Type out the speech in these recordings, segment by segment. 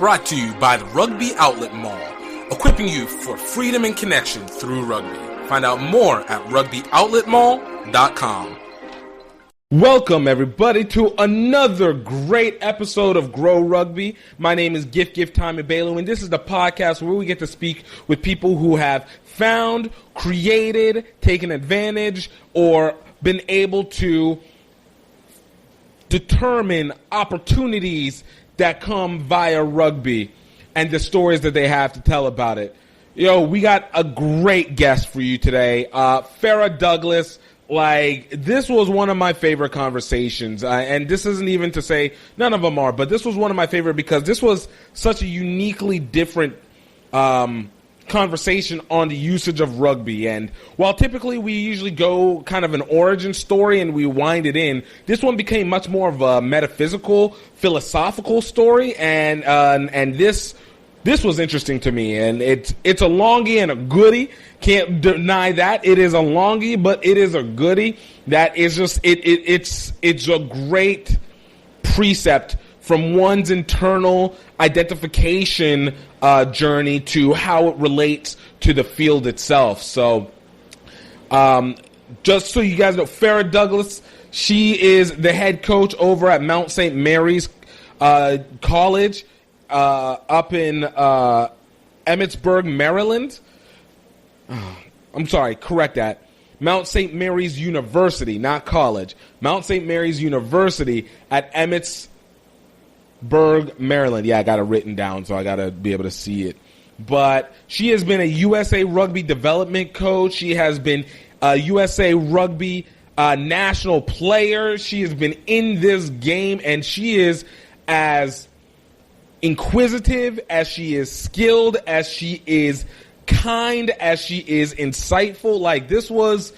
Brought to you by the Rugby Outlet Mall, equipping you for freedom and connection through rugby. Find out more at rugbyoutletmall.com. Welcome, everybody, to another great episode of Grow Rugby. My name is GiftTime and this is the podcast where we get to speak with people who have found, created, taken advantage, or been able to determine opportunities that come via rugby and the stories that they have to tell about it. We got a great guest for you today, Farrah Douglas. This was one of my favorite conversations, and this isn't even to say none of them are, but this was one of my favorite because this was such a uniquely different conversation on the usage of rugby. And while typically we usually go kind of an origin story and we wind it in, this one became much more of a metaphysical, philosophical story, and this was interesting to me. And it's a longie and a goodie. Can't deny that. It is a longie, but it is a goodie. That is just it's a great precept from one's internal identification journey to how it relates to the field itself. So just so you guys know, Farrah Douglas, she is the head coach over at Mount St. Mary's College up in Emmitsburg, Maryland. I'm sorry, correct that. Mount St. Mary's University, not college. Mount St. Mary's University at Emmitsburg, Maryland. Yeah, I got it written down, so I got to be able to see it. But she has been a USA Rugby development coach. She has been a USA Rugby national player. She has been in this game, and she is as inquisitive as she is skilled, as she is kind, as she is insightful. This was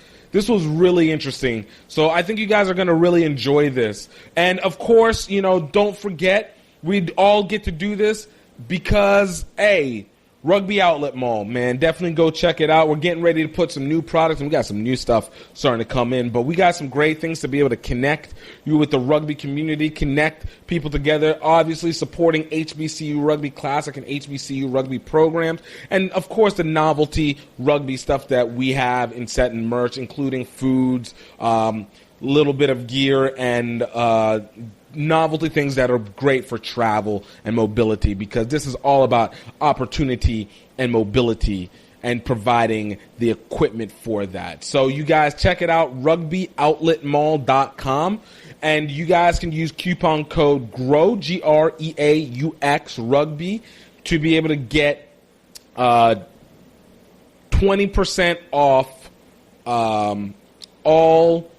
really interesting. So I think you guys are going to really enjoy this. And of course, don't forget, we all get to do this because, Rugby Outlet Mall, man, definitely go check it out. We're getting ready to put some new products, and we got some new stuff starting to come in. But we got some great things to be able to connect you with the rugby community, connect people together, obviously supporting HBCU Rugby Classic and HBCU Rugby programs, and, of course, the novelty rugby stuff that we have in set and merch, including foods, little bit of gear, and novelty things that are great for travel and mobility, because this is all about opportunity and mobility and providing the equipment for that. So you guys check it out, rugbyoutletmall.com, and you guys can use coupon code GREAUX, G-R-E-A-U-X, rugby, to be able to get 20% off all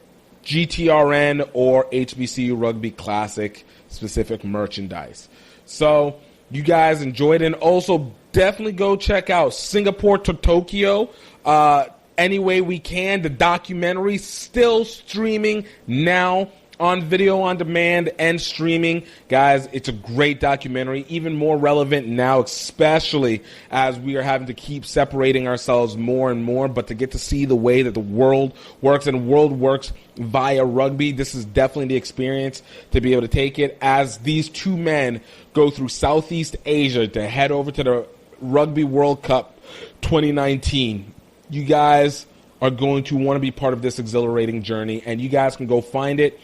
GTRN or HBCU Rugby Classic specific merchandise. So you guys enjoyed it. And also definitely go check out Singapore to Tokyo any way we can. The documentary still streaming now on video on demand and streaming. Guys, it's a great documentary, even more relevant now, especially as we are having to keep separating ourselves more and more. But to get to see the way that the world works, and the world works via rugby, this is definitely the experience to be able to take it, as these two men go through Southeast Asia to head over to the Rugby World Cup 2019. You guys are going to want to be part of this exhilarating journey, and you guys can go find it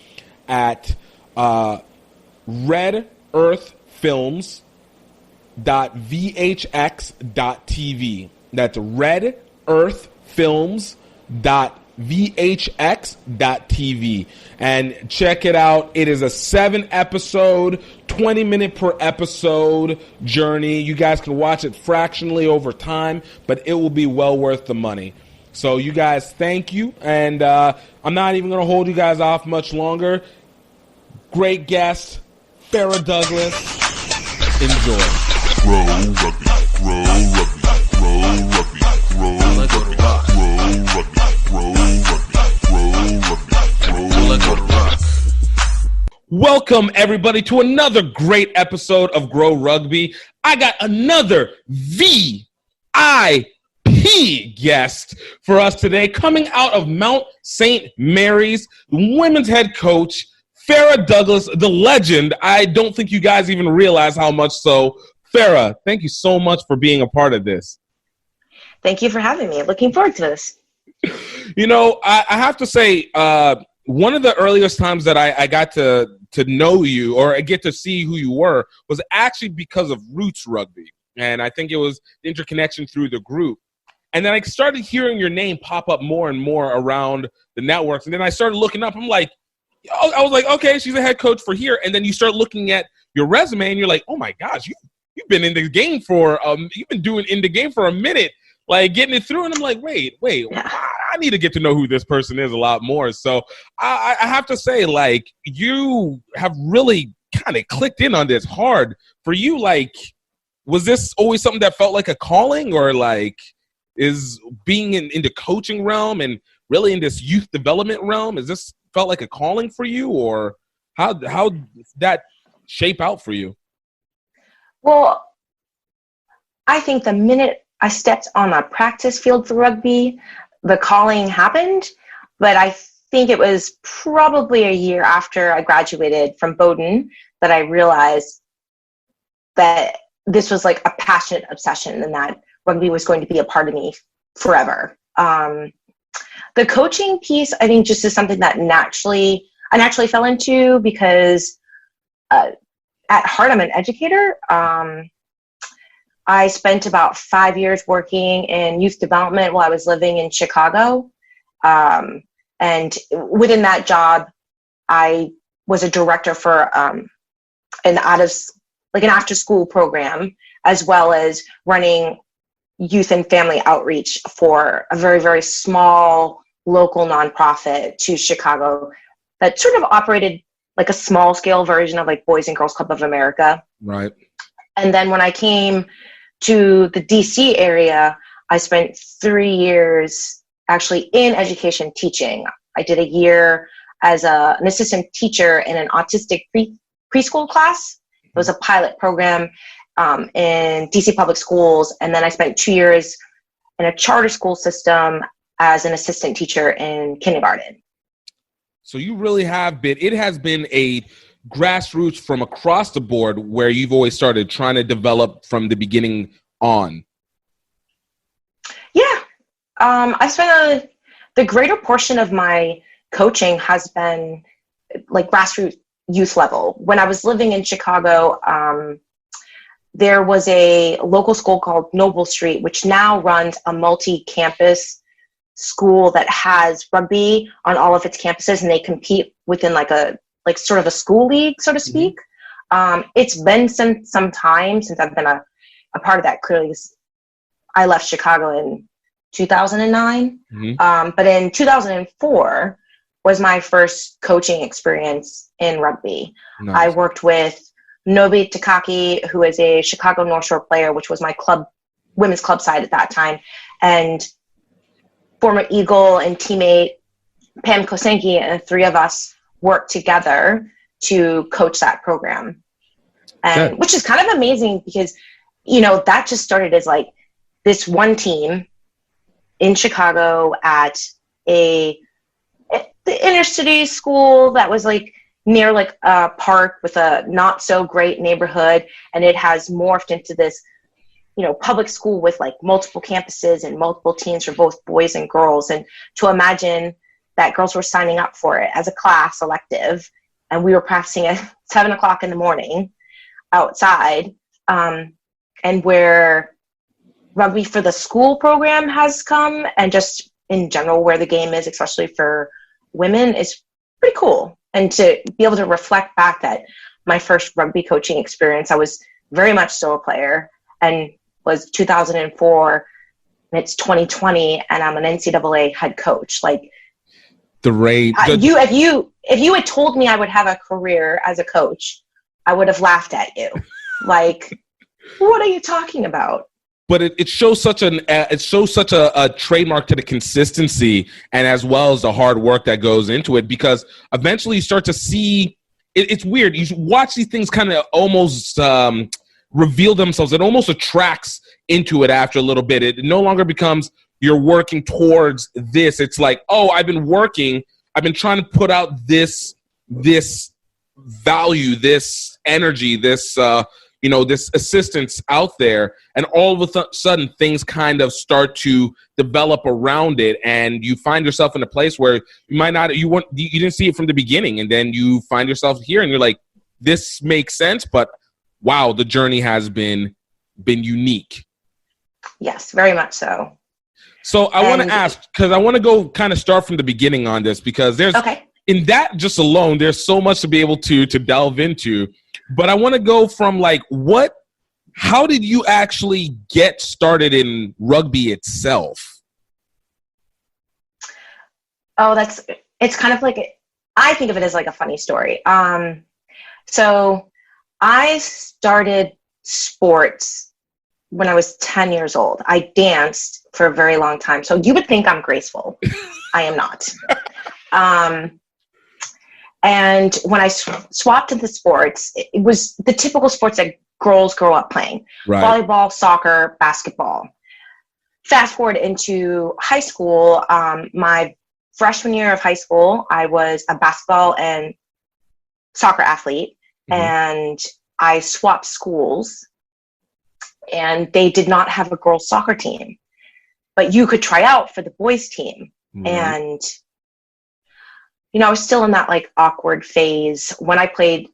at redearthfilms.vhx.tv. That's redearthfilms.vhx.tv. And check it out. It is a 7-episode, 20-minute per episode journey. You guys can watch it fractionally over time, but it will be well worth the money. So you guys, thank you. And I'm not even going to hold you guys off much longer. Great guest, Farrah Douglas. Enjoy. Grow rugby, grow rugby, grow rugby, grow rugby, grow rugby, grow rugby. Welcome, everybody, to another great episode of Grow Rugby. I got another VIP guest for us today, coming out of Mount St. Mary's, women's head coach, Farrah Douglas, the legend. I don't think you guys even realize how much so Farrah, thank you so much for being a part of this. Thank you for having me. Looking forward to this. You know, I have to say, one of the earliest times that I got to know you or I get to see who you were was actually because of Roots Rugby. And I think it was the interconnection through the group. And then I started hearing your name pop up more and more around the networks. And then I started looking up. I was like, okay, she's a head coach for here. And then you start looking at your resume and you're like, oh my gosh, you've been in the game you've been doing in the game for a minute, like getting it through. And I'm like, wait, I need to get to know who this person is a lot more. So I have to say, like, you have really kind of clicked in on this hard. For you, like, was this always something that felt like a calling, or like is being in the coaching realm and really in this youth development realm, is this felt like a calling for you, or how did that shape out for you? Well, I think the minute I stepped on a practice field for rugby, the calling happened. But I think it was probably a year after I graduated from Bowdoin that I realized that this was like a passionate obsession and that rugby was going to be a part of me forever. The coaching piece, I think, just is something that I naturally fell into because at heart, I'm an educator. I spent about 5 years working in youth development while I was living in Chicago. And within that job, I was a director for an after-school program, as well as running youth and family outreach for a very, very small local nonprofit to Chicago that sort of operated like a small scale version of like Boys and Girls Club of America. Right. And then when I came to the DC area, I spent 3 years actually in education teaching. I did a year as an assistant teacher in an autistic preschool class. It was a pilot program in DC public schools. And then I spent 2 years in a charter school system as an assistant teacher in kindergarten. So you really have it has been a grassroots from across the board where you've always started trying to develop from the beginning on. Yeah. I spent the greater portion of my coaching has been like grassroots youth level. When I was living in Chicago, there was a local school called Noble Street, which now runs a multi-campus school that has rugby on all of its campuses, and they compete within like sort of a school league, so to speak. Mm-hmm. It's been some time since I've been a part of that. Clearly, I left Chicago in 2009, mm-hmm. But in 2004 was my first coaching experience in rugby. Nice. I worked with Nobi Takaki, who is a Chicago North Shore player, which was my women's club side at that time, and former Eagle and teammate Pam Kosenki, and the three of us worked together to coach that program. And which is kind of amazing because, that just started as like this one team in Chicago at the inner city school that was like near like a park with a not so great neighborhood. And it has morphed into this, public school with like multiple campuses and multiple teams for both boys and girls. And to imagine that girls were signing up for it as a class elective, and we were practicing at 7:00 in the morning outside, and where rugby for the school program has come, and just in general where the game is, especially for women, is pretty cool. And to be able to reflect back that my first rugby coaching experience, I was very much still a player, and was 2004, and it's 2020, and I'm an NCAA head coach. Like, the rate. If you had told me I would have a career as a coach, I would have laughed at you. Like, what are you talking about? But it shows such a trademark to the consistency, and as well as the hard work that goes into it, because eventually you start to see it's weird. You watch these things kind of almost reveal themselves. It almost attracts into it after a little bit. It no longer becomes you're working towards this. It's like, oh, I've been trying to put out this value, this energy, this this assistance out there, and all of a sudden things kind of start to develop around it, and you find yourself in a place where you didn't see it from the beginning, and then you find yourself here, and you're like, this makes sense, but wow, the journey has been unique. Yes, very much so. So I want to ask, because I want to go kind of start from the beginning on this, because in that just alone, there's so much to be able to delve into. But I want to go from how did you actually get started in rugby itself? Oh, it's kind of I think of it as like a funny story. So I started sports when I was 10 years old. I danced for a very long time. So you would think I'm graceful. I am not. And when I swapped into sports, it was the typical sports that girls grow up playing. Right. Volleyball, soccer, basketball. Fast forward into high school, my freshman year of high school, I was a basketball and soccer athlete, and I swapped schools, and they did not have a girls' soccer team, but you could try out for the boys' team. And I was still in that awkward phase. When I played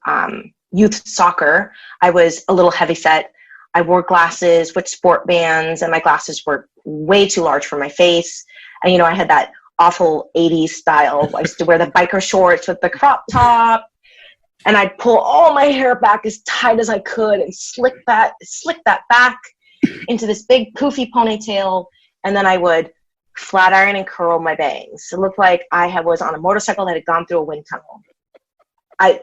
youth soccer, I was a little heavyset. I wore glasses with sport bands, and my glasses were way too large for my face. And, I had that awful 80s style. I used to wear the biker shorts with the crop top, and I'd pull all my hair back as tight as I could and slick that back into this big poofy ponytail. And then I would flat iron and curl my bangs. It looked like I was on a motorcycle that had gone through a wind tunnel. I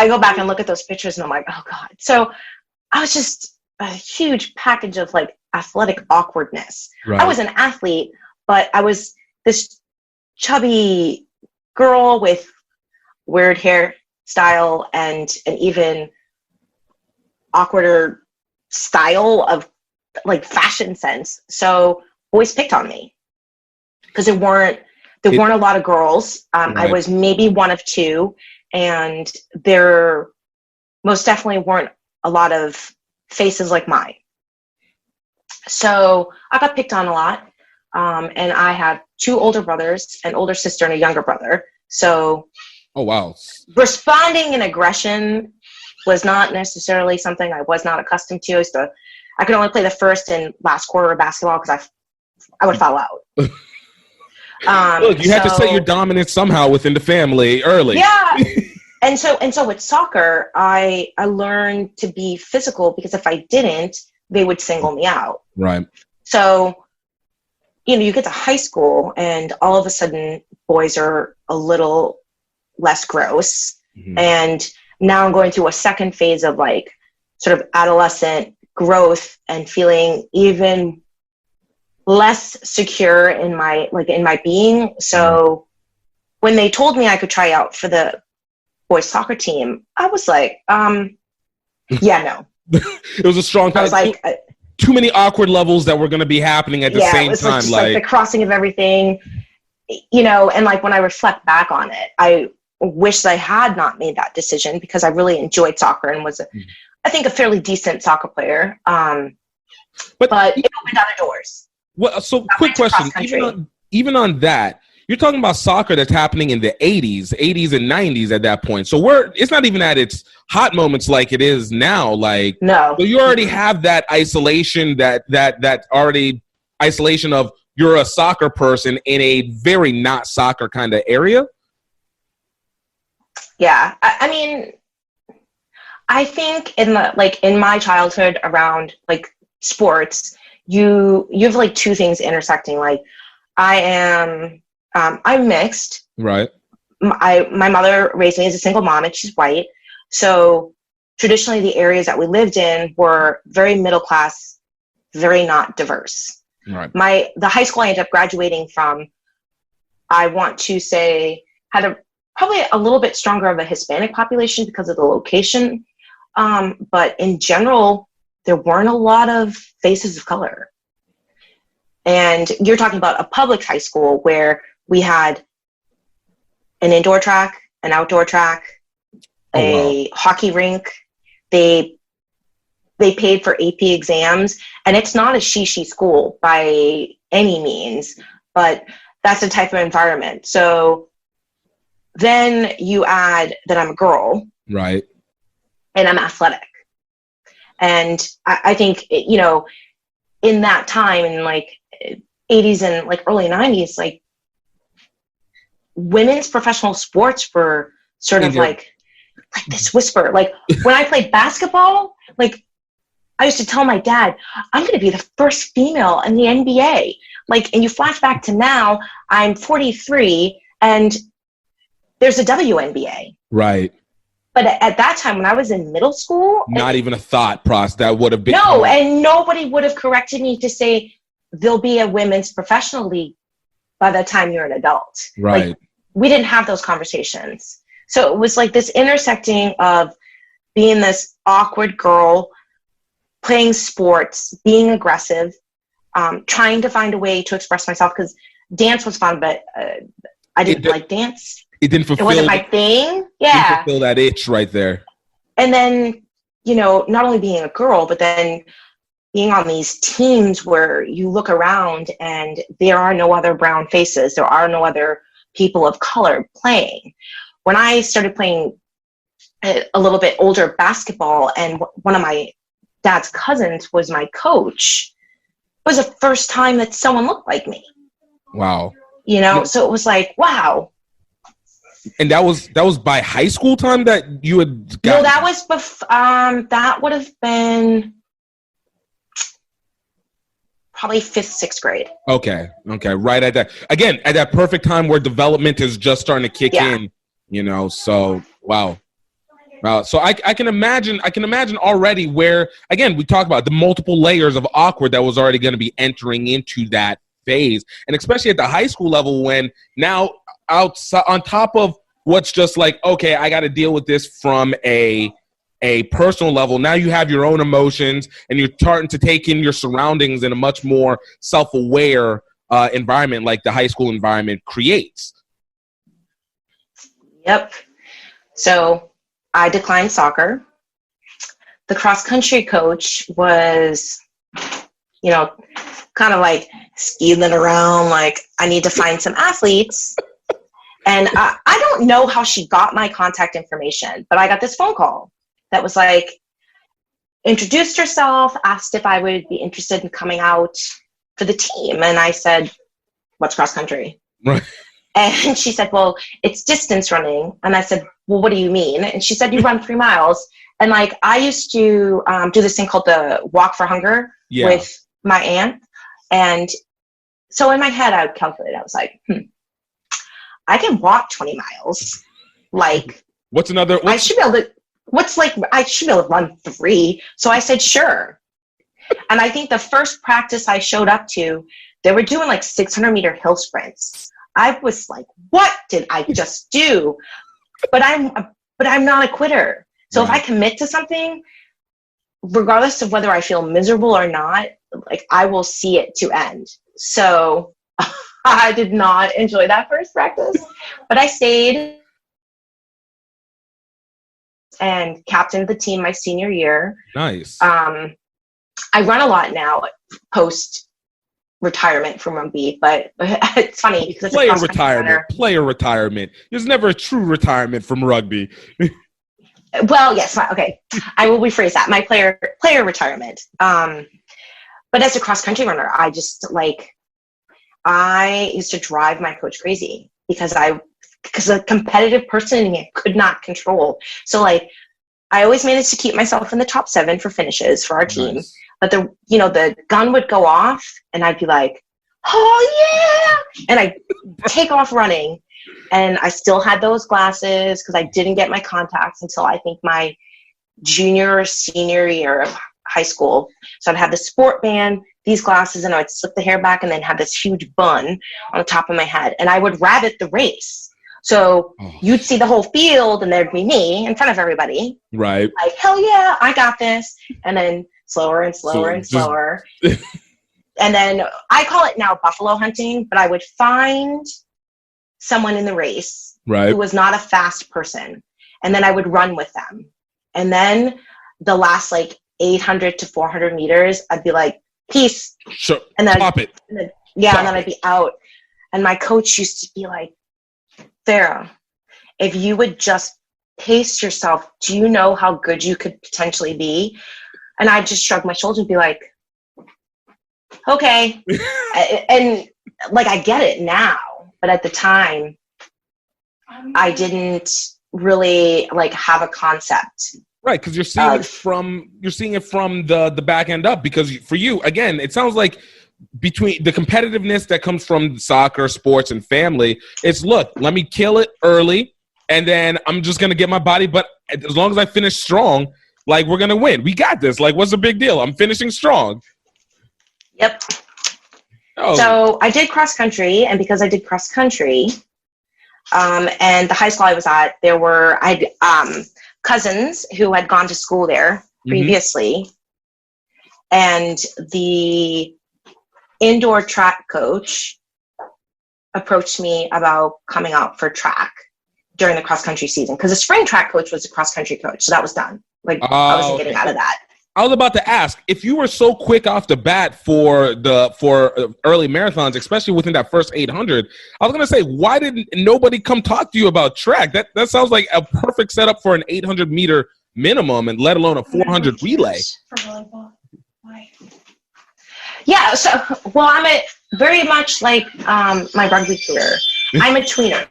go back and look at those pictures, and I'm like, oh God. So I was just a huge package of athletic awkwardness. Right. I was an athlete, but I was this chubby girl with weird hairstyle and an even awkwarder style of fashion sense. So boys picked on me because there weren't a lot of girls. Right. I was maybe one of two, and there most definitely weren't a lot of faces like mine. So I got picked on a lot. And I have two older brothers, an older sister and a younger brother. So oh wow, responding in aggression was not necessarily something I was not accustomed to. I could only play the first and last quarter of basketball because I would foul out. Look, you had to set your dominance somehow within the family early. Yeah. And so with soccer, I learned to be physical, because if I didn't, they would single me out. Right. So, you get to high school, and all of a sudden boys are a little less gross. Mm-hmm. And now I'm going through a second phase of sort of adolescent growth and feeling even less secure in my being. So when they told me I could try out for the boys soccer team, I was like, yeah, no. It was a strong time. I was too many awkward levels that were going to be happening at the same time. Just the crossing of everything, and when I reflect back on it, I wish I had not made that decision, because I really enjoyed soccer and was, I think, a fairly decent soccer player. But it opened other doors. Well, so quick question, even on that, you're talking about soccer that's happening in the 80s and 90s at that point. So it's not even at its hot moments like it is now. No. So you already have that isolation, that already isolation of you're a soccer person in a very not soccer kind of area. Yeah. I mean, I think in my childhood around sports, you have two things intersecting. I'm mixed. Right. My mother raised me as a single mom, and she's white. So traditionally the areas that we lived in were very middle class, very not diverse. Right. The high school I ended up graduating from, I want to say, had probably a little bit stronger of a Hispanic population because of the location. But in general, there weren't a lot of faces of color. And you're talking about a public high school where we had an indoor track, an outdoor track, a hockey rink. they paid for AP exams, and it's not a she school by any means, but that's the type of environment. So then you add that I'm a girl. Right. And I'm athletic. And I think, you know, in that time, in like 80s and like early 90s, like women's professional sports were sort of like this whisper. Like when I played basketball, like I used to tell my dad, I'm going to be the first female in the NBA. Like, and you flash back to now, I'm 43 and there's a WNBA. Right. But at that time, when I was in middle school, not even a thought process that would have been. No, and nobody would have corrected me to say there'll be a women's professional league by the time you're an adult. Right. Like, we didn't have those conversations. So it was like this intersecting of being this awkward girl, playing sports, being aggressive, trying to find a way to express myself, because dance was fun, but I didn't like dance. It didn't fulfill. It wasn't my thing. Yeah. Didn't fulfill that itch right there. And then, you know, not only being a girl, but then being on these teams where you look around and there are no other brown faces. There are no other people of color playing. When I started playing a little bit older basketball and one of my dad's cousins was my coach, it was the first time that someone looked like me. Wow. You know, so it was like, wow. And that was by high school time that you had got. No, that was that would have been probably 5th, 6th grade. Okay. Right at that, again, at that perfect time where development is just starting to kick in, you know, so wow. So I can imagine already where, again, we talk about the multiple layers of awkward that was already going to be entering into that phase. And especially at the high school level, when now outside, on top of what's just like, okay, I got to deal with this from a personal level. Now you have your own emotions and you're starting to take in your surroundings in a much more self-aware environment like the high school environment creates. Yep. So I declined soccer. The cross-country coach was, you know, kind of like skeeving around, like, I need to find some athletes. And I don't know how she got my contact information, but I got this phone call that was like, introduced herself, asked if I would be interested in coming out for the team. And I said, what's cross country? Right. And she said, well, it's distance running. And I said, well, what do you mean? And she said, you run 3 miles. And like, I used to do this thing called the Walk for Hunger with my aunt. And so in my head, I would calculate. I was like, I can walk 20 miles. Like, I should be able to run 3. So I said, sure. And I think the first practice I showed up to, they were doing like 600-meter hill sprints. I was like, what did I just do? But I'm not a quitter. So if I commit to something, regardless of whether I feel miserable or not, like, I will see it to end. So I did not enjoy that first practice, but I stayed and captained the team my senior year. Nice. I run a lot now post retirement from rugby, but it's funny because it's player retirement. There's never a true retirement from rugby. Well, yes. Okay. I will rephrase that. My player retirement. But as a cross country runner, I used to drive my coach crazy because a competitive person in me could not control. So like, I always managed to keep myself in the top 7 for finishes for our team. Nice. But the gun would go off and I'd be like, oh yeah. And I'd take off running, and I still had those glasses because I didn't get my contacts until I think my junior or senior year of high school. So I'd have the sport band, these glasses, and I would slick the hair back and then have this huge bun on the top of my head. And I would rabbit the race. So you'd see the whole field and there'd be me in front of everybody. Right. Like, hell yeah, I got this. And then slower and slower and slower. And then I call it now buffalo hunting, but I would find someone in the race who was not a fast person. And then I would run with them. And then the last like 800 to 400 meters, I'd be like, peace. Sure. And then, Stop it. and then I'd be out. And my coach used to be like, Farrah, if you would just pace yourself, do you know how good you could potentially be? And I'd just shrug my shoulders and be like, okay. And like, I get it now, but at the time, I didn't really like have a concept. Right, because you're seeing it from the back end up. Because for you, again, it sounds like between the competitiveness that comes from soccer, sports, and family, it's look, let me kill it early, and then I'm just gonna get my body. But as long as I finish strong, like we're gonna win. We got this. Like, what's the big deal? I'm finishing strong. Yep. Oh. So I did cross country, and because I did cross country, and the high school I was at, I had cousins who had gone to school there previously, and the indoor track coach approached me about coming out for track during the cross country season, because the spring track coach was a cross country coach, so that was done. Like, I wasn't getting out of that. I was about to ask, if you were so quick off the bat for early marathons, especially within that first 800, I was going to say, why didn't nobody come talk to you about track? That sounds like a perfect setup for an 800 meter minimum, and let alone a 400 relay. For volleyball. Why? Yeah, so, well, I'm very much like my rugby career. I'm a tweener.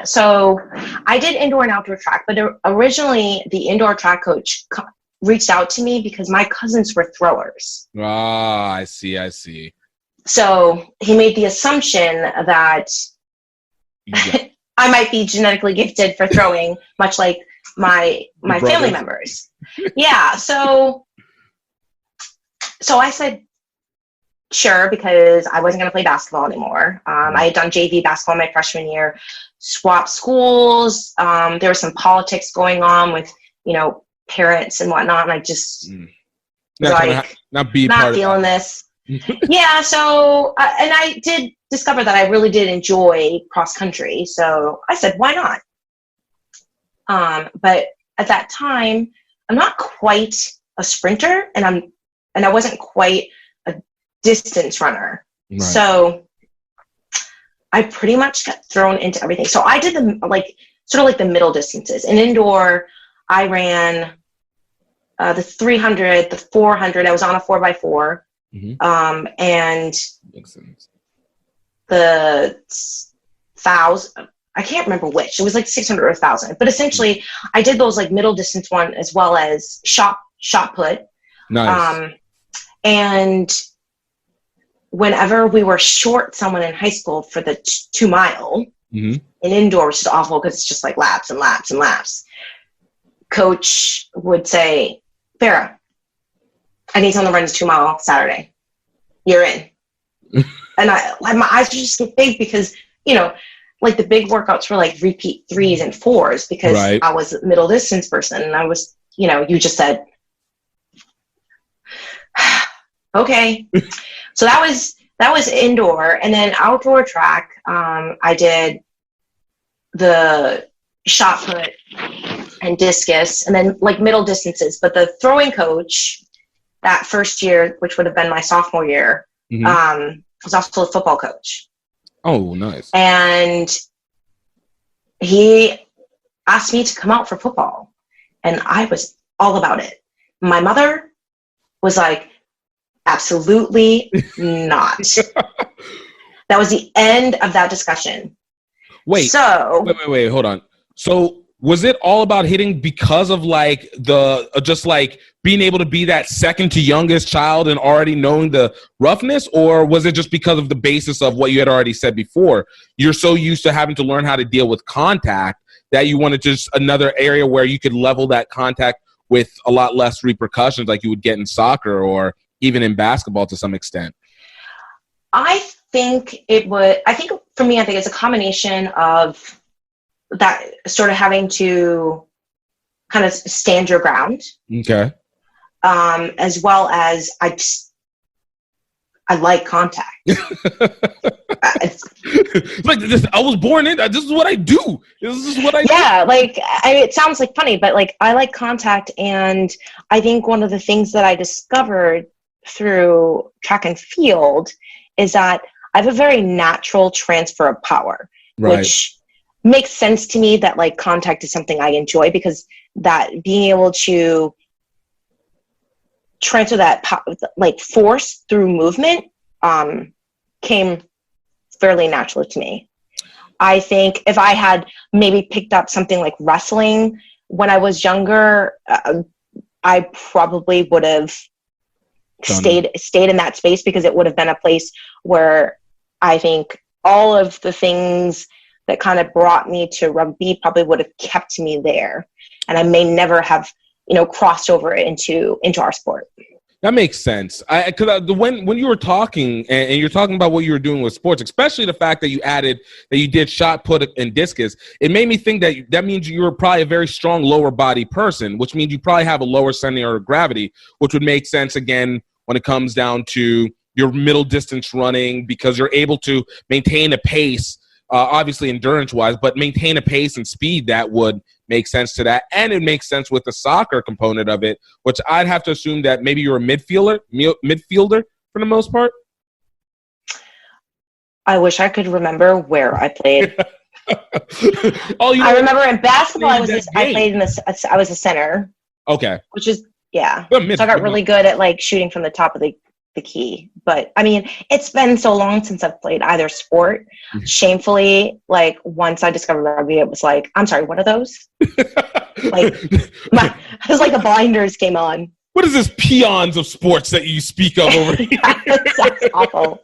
So I did indoor and outdoor track, but originally the indoor track coach reached out to me because my cousins were throwers. Ah, I see. So he made the assumption that I might be genetically gifted for throwing, much like my family members. Yeah. So I said, sure, because I wasn't going to play basketball anymore. I had done JV basketball my freshman year, swapped schools. There was some politics going on with, parents and whatnot, and I just not feeling this. Yeah, so and I did discover that I really did enjoy cross country, so I said, why not? But at that time, I'm not quite a sprinter, and I wasn't quite a distance runner. Right. So I pretty much got thrown into everything. So I did the middle distances. In indoor, I ran the 300, the 400. I was on a 4x4. And the 1,000. I can't remember which. It was like 600 or 1,000. But essentially, I did those like middle distance one as well as shot put. Nice. And whenever we were short someone in high school for the 2 mile, in indoor, which is awful because it's just like laps and laps and laps, coach would say, Farrah, I need someone to run the 2 mile Saturday. You're in. And my eyes would just get big because, like the big workouts were like repeat 3s and 4s because I was a middle distance person. And I was, you just said, okay. So that was indoor. And then outdoor track, I did the shot put and discus, and then like middle distances. But the throwing coach that first year, which would have been my sophomore year, was also a football coach. Oh, nice. And he asked me to come out for football, and I was all about it. My mother was like, absolutely not. That was the end of that discussion. Wait, hold on. So was it all about hitting because of like just like being able to be that second to youngest child and already knowing the roughness, or was it just because of the basis of what you had already said before? You're so used to having to learn how to deal with contact that you wanted just another area where you could level that contact with a lot less repercussions like you would get in soccer or even in basketball to some extent? I think for me, it's a combination of that sort of having to kind of stand your ground. Okay. As well as I like contact. Like this, I was born in. This is what I do. This is what I do. Yeah, like it sounds like funny, but like I like contact, and I think one of the things that I discovered through track and field is that I have a very natural transfer of power, Right. which makes sense to me that like contact is something I enjoy, because that being able to transfer that like force through movement came fairly naturally to me. I think if I had maybe picked up something like wrestling when I was younger, I probably would have stayed in that space, because it would have been a place where I think all of the things that kind of brought me to rugby probably would have kept me there, and I may never have, crossed over into our sport. That makes sense. Because when you were talking and you're talking about what you were doing with sports, especially the fact that you added that you did shot put and discus, it made me think that means you were probably a very strong lower body person, which means you probably have a lower center of gravity, which would make sense again when it comes down to your middle distance running, because you're able to maintain a pace, obviously endurance wise, but maintain a pace and speed that would make sense to that. And it makes sense with the soccer component of it, which I'd have to assume that maybe you're a midfielder for the most part. I wish I could remember where I played. I remember in basketball, I was a center. Okay. Which is, yeah. Well, So I got really good at like shooting from the top of the key. But I mean, it's been so long since I've played either sport. Shamefully, like once I discovered rugby, it was like, I'm sorry, what are those? Like, it was like the blinders came on. What is this peons of sports that you speak of over here? That's awful.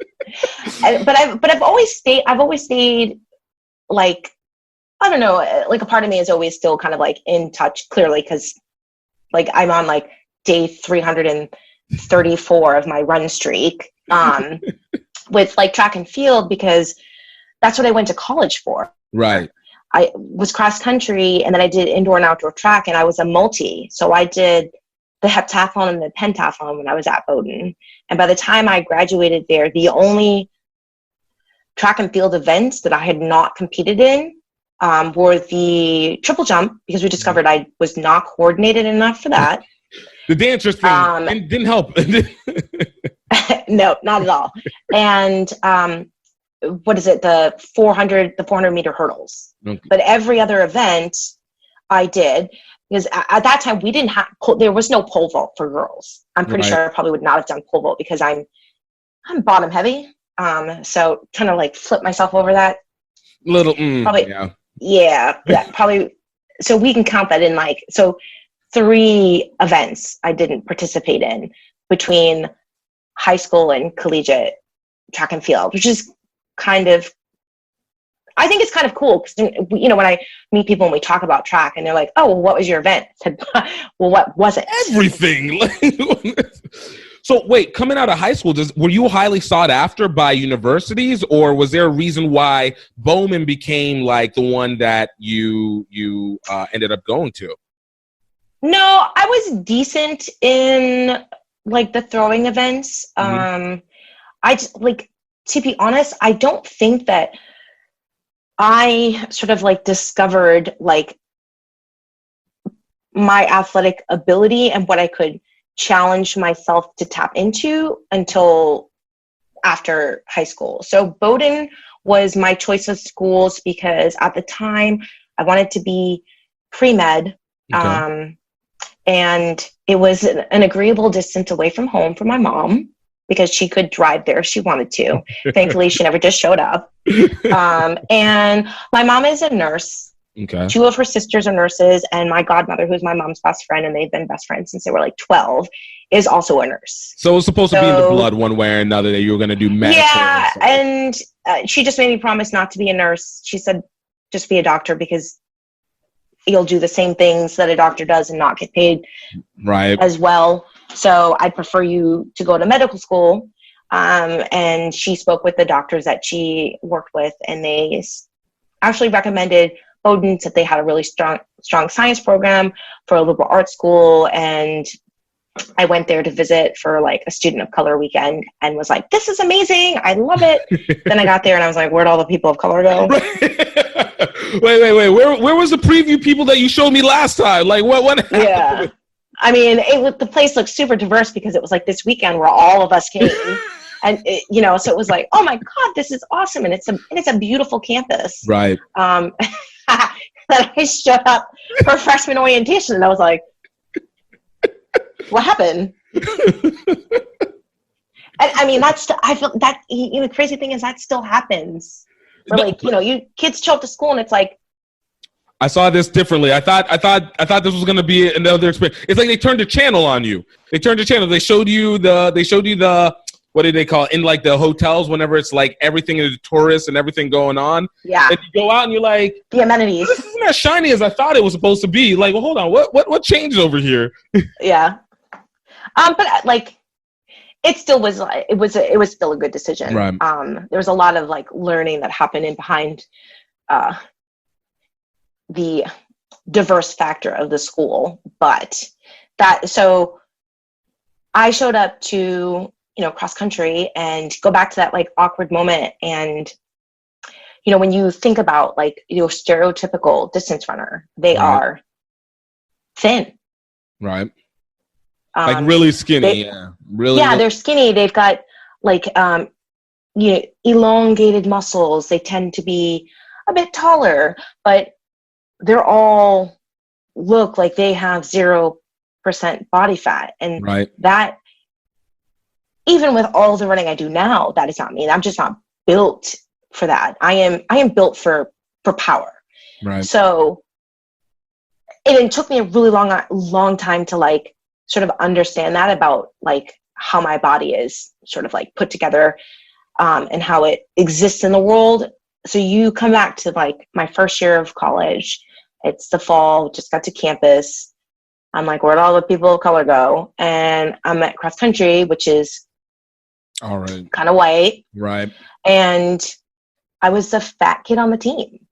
But I've always stayed like, I don't know, like a part of me is always still kind of like in touch, clearly, because like I'm on like day 334 of my run streak with like track and field, because that's what I went to college for. Right. I was cross country, and then I did indoor and outdoor track, and I was a multi. So I did the heptathlon and the pentathlon when I was at Bowdoin. And by the time I graduated there, the only track and field events that I had not competed in were the triple jump, because we discovered I was not coordinated enough for that. The dancers thing didn't help. No, not at all. And what is it? The 400 meter hurdles. Okay. But every other event I did, because at that time we didn't have, there was no pole vault for girls. I'm pretty sure I probably would not have done pole vault, because I'm bottom heavy. So trying to like flip myself over that. Probably. Yeah, probably. So we can count that in like, so 3 events I didn't participate in between high school and collegiate track and field, which is kind of, I think it's kind of cool, because when I meet people and we talk about track and they're like, oh, well, what was your event? I said, well, what was it? Everything. So wait, coming out of high school, were you highly sought after by universities, or was there a reason why Bowman became like the one that you ended up going to? No, I was decent in like the throwing events. I just, like, to be honest, I don't think that I sort of like discovered like my athletic ability and what I could challenge myself to tap into until after high school. So Bowdoin was my choice of schools because at the time I wanted to be pre-med. Okay. And it was an agreeable distance away from home for my mom because she could drive there if she wanted to. Thankfully, she never just showed up. And my mom is a nurse. Okay. 2 of her sisters are nurses, and my godmother, who's my mom's best friend, and they've been best friends since they were like 12, is also a nurse. So it was supposed to be in the blood one way or another that you were going to do medical. Yeah, and she just made me promise not to be a nurse. She said, just be a doctor because you'll do the same things that a doctor does and not get paid as well. So I'd prefer you to go to medical school. And she spoke with the doctors that she worked with, and they actually recommended Bowdoin, that they had a really strong science program for a liberal arts school, and I went there to visit for like a student of color weekend and was like, this is amazing. I love it. Then I got there and I was like, where'd all the people of color go? Wait. Where was the preview people that you showed me last time? Like what happened? Yeah. I mean, the place looked super diverse because it was like this weekend where all of us came. And so it was like, oh my God, this is awesome. And it's a beautiful campus. Right. Then I showed up for freshman orientation and I was like, what happened? And I mean, I feel that, the crazy thing is that still happens. Where like, you kids show up to school and it's like, I saw this differently. I thought this was going to be another experience. It's like they turned the channel on you. They showed you the what do they call it? In like the hotels, whenever it's like everything is tourists and everything going on. Yeah. And you go out and you're like, the amenities. This isn't as shiny as I thought it was supposed to be. Like, well, hold on. What changed over here? Yeah. But like, it still was. It was still a good decision. Right. There was a lot of like learning that happened in behind the diverse factor of the school, but so I showed up to cross country and go back to that like awkward moment, and when you think about like your stereotypical distance runner, they are thin, right? Like really skinny, they're skinny. They've got like elongated muscles. They tend to be a bit taller, but they're all look like they have 0% body fat. And that, even with all the running I do now, that is not me. I'm just not built for that. I am built for power. Right. So it took me a really long time to like sort of understand that about like how my body is sort of like put together and how it exists in the world. So you come back to like my first year of college. It's the fall, just got to campus. I'm like, where'd all the people of color go? And I'm at cross country, which is all right, kind of white. Right. And I was the fat kid on the team.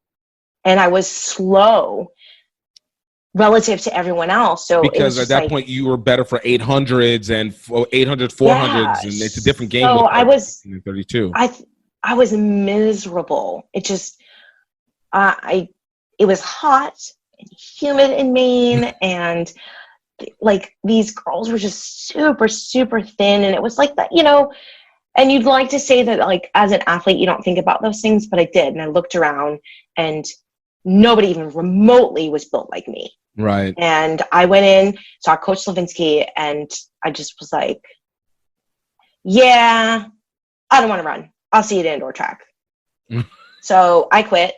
And I was slow relative to everyone else. So because at that point you were better for 800s and 800, 400s, and it's a different game. So I was 32. I was miserable. It just, it was hot and humid in Maine, and like these girls were just super, super thin. And it was like that, and you'd like to say that like as an athlete, you don't think about those things, but I did. And I looked around and nobody even remotely was built like me. Right. And I went in, saw Coach Slavinsky, and I just was like, yeah, I don't want to run. I'll see you at indoor track. So I quit,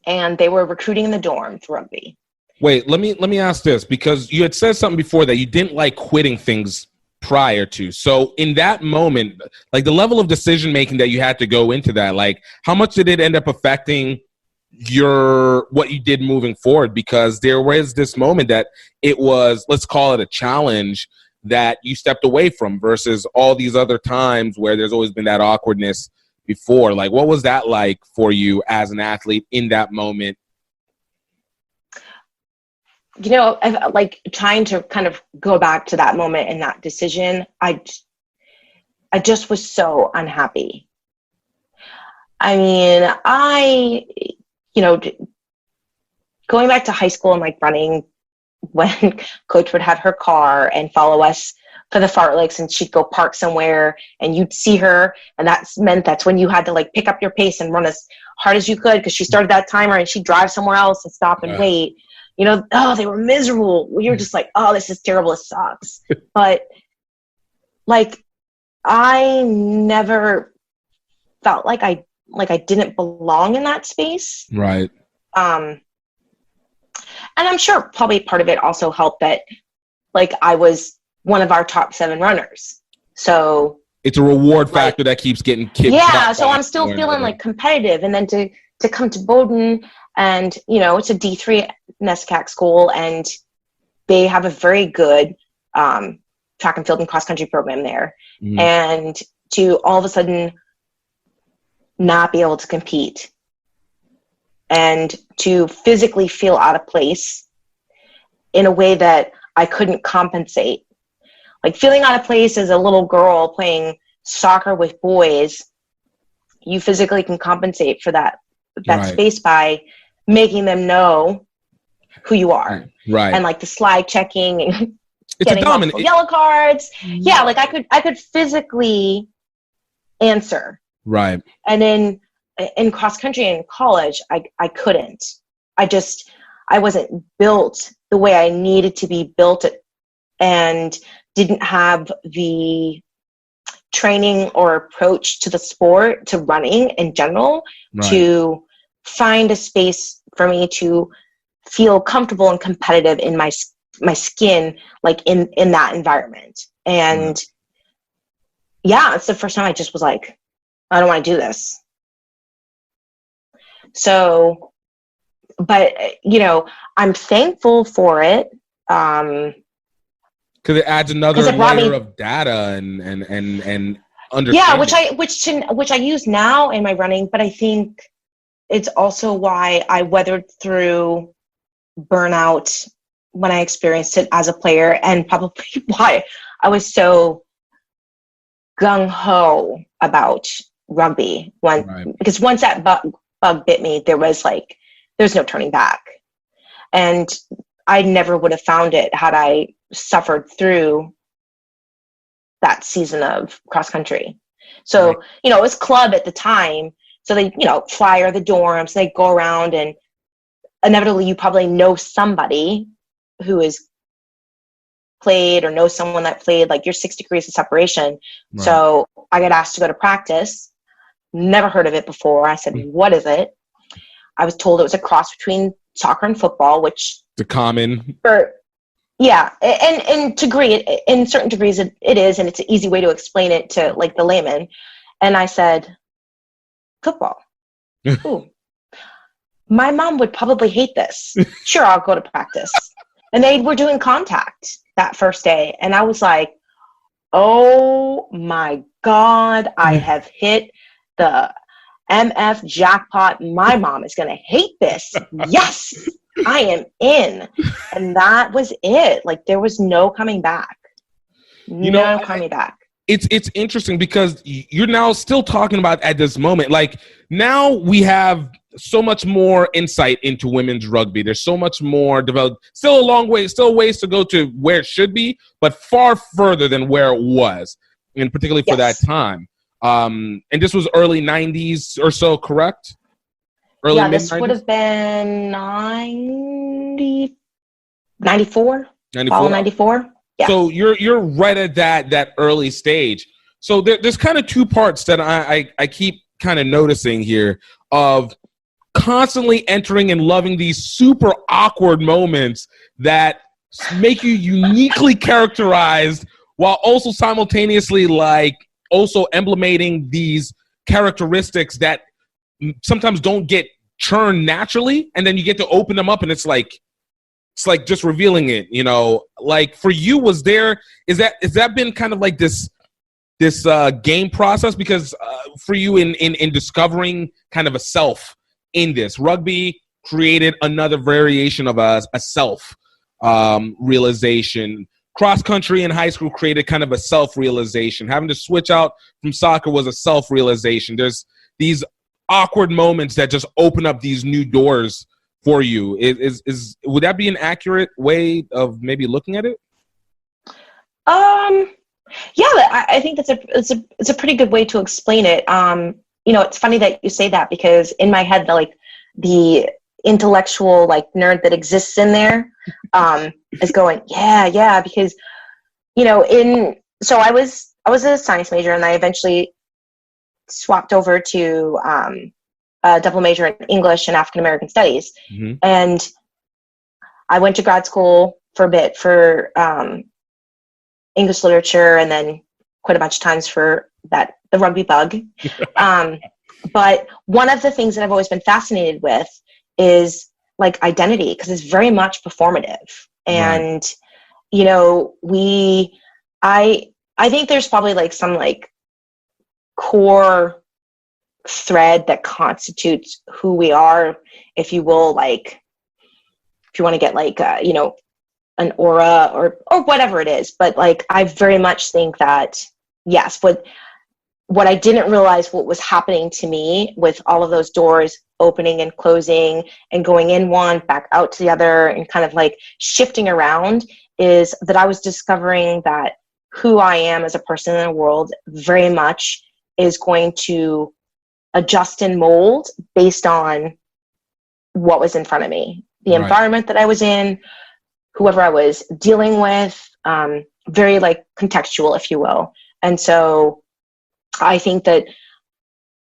and they were recruiting in the dorm for rugby. Wait, let me ask this, because you had said something before that you didn't like quitting things prior to. So in that moment, like the level of decision making that you had to go into that, like how much did it end up affecting what you did moving forward? Because there was this moment that it was, let's call it a challenge that you stepped away from versus all these other times where there's always been that awkwardness before. Like, what was that like for you as an athlete in that moment? Like trying to kind of go back to that moment and that decision, I just was so unhappy. I mean, going back to high school and like running, when Coach would have her car and follow us for the fartleks, and she'd go park somewhere and you'd see her, and that's when you had to like pick up your pace and run as hard as you could, because she started that timer and she'd drive somewhere else and stop and wait. They were miserable. We were just like, oh, this is terrible. It sucks. But like, I never felt like I didn't belong in that space. Right. And I'm sure probably part of it also helped that like I was one of our top 7 runners. So it's a reward factor that keeps getting kicked. Yeah. So I'm still feeling like competitive. And then to come to Bowdoin, and, it's a D3 NESCAC school, and they have a very good track and field and cross country program there. Mm-hmm. And to all of a sudden not be able to compete and to physically feel out of place in a way that I couldn't compensate like feeling out of place as a little girl playing soccer with boys, you physically can compensate for that space by making them know who you are. Right. And like the slide checking and It's getting multiple yellow cards. Yeah, like I could physically answer. Right. And in cross country and college, I couldn't. I wasn't built the way I needed to be built and didn't have the training or approach to the sport, to running in general, to find a space for me to feel comfortable and competitive in my skin, like in that environment. And yeah, it's the first time I just was like, I don't want to do this. So, but I'm thankful for it. Because it adds another layer of data and understanding. Yeah, which I use now in my running, but I think it's also why I weathered through burnout when I experienced it as a player, and probably why I was so gung-ho about rugby because once that bug bit me, there's no turning back. And I never would have found it had I suffered through that season of cross country. So, it was club at the time. So they, flyer the dorms, they go around, and inevitably you probably know somebody who is played or know someone that played, like you're 6 degrees of separation. Right. So I got asked to go to practice. Never heard of it before. I said, what is it? I was told it was a cross between soccer and football, which the common. Yeah. And in certain degrees it is, and it's an easy way to explain it to like the layman. And I said, football. Ooh. My mom would probably hate this. Sure, I'll go to practice. And they were doing contact that first day. And I was like, oh my God, I have hit the MF jackpot. My mom is going to hate this. Yes, I am in. And that was it. Like there was no coming back. No coming back. It's interesting because you're now still talking about at this moment, like now we have so much more insight into women's rugby. There's so much more developed, still a long way, still ways to go to where it should be, but far further than where it was, and particularly for that time. And this was early 90s or so, correct? Early mid-90s? This would have been 94. Fall 94. Yeah. So you're right at that early stage. So there's kind of two parts that I keep kind of noticing here of constantly entering and loving these super awkward moments that make you uniquely characterized while also simultaneously like also emblemating these characteristics that sometimes don't get churned naturally, and then you get to open them up and it's like just revealing it, like for you, is that been kind of like this game process? Because for you in discovering kind of a self in this, rugby created another variation of a self realization. Cross country in high school created kind of a self-realization. Having to switch out from soccer was a self-realization. There's these awkward moments that just open up these new doors for you. Would that be an accurate way of maybe looking at it? Yeah, I think it's a pretty good way to explain it. It's funny that you say that because in my head, the intellectual nerd that exists in there is going, yeah, because so I was a science major, and I eventually swapped over to a double major in English and African American studies. Mm-hmm. And I went to grad school for a bit for English literature, and then quite a bunch of times for the rugby bug. But one of the things that I've always been fascinated with is identity, because it's very much performative. And, I think there's probably some core thread that constitutes who we are, if you will, if you want to get an aura or whatever it is. But like, I very much think that, yes, what I didn't realize what was happening to me with all of those doors opening and closing and going in one, back out to the other, and kind of like shifting around, is that I was discovering that who I am as a person in the world very much is going to adjust and mold based on what was in front of me, the Right. environment that I was in, whoever I was dealing with, very like contextual, if you will. And so I think that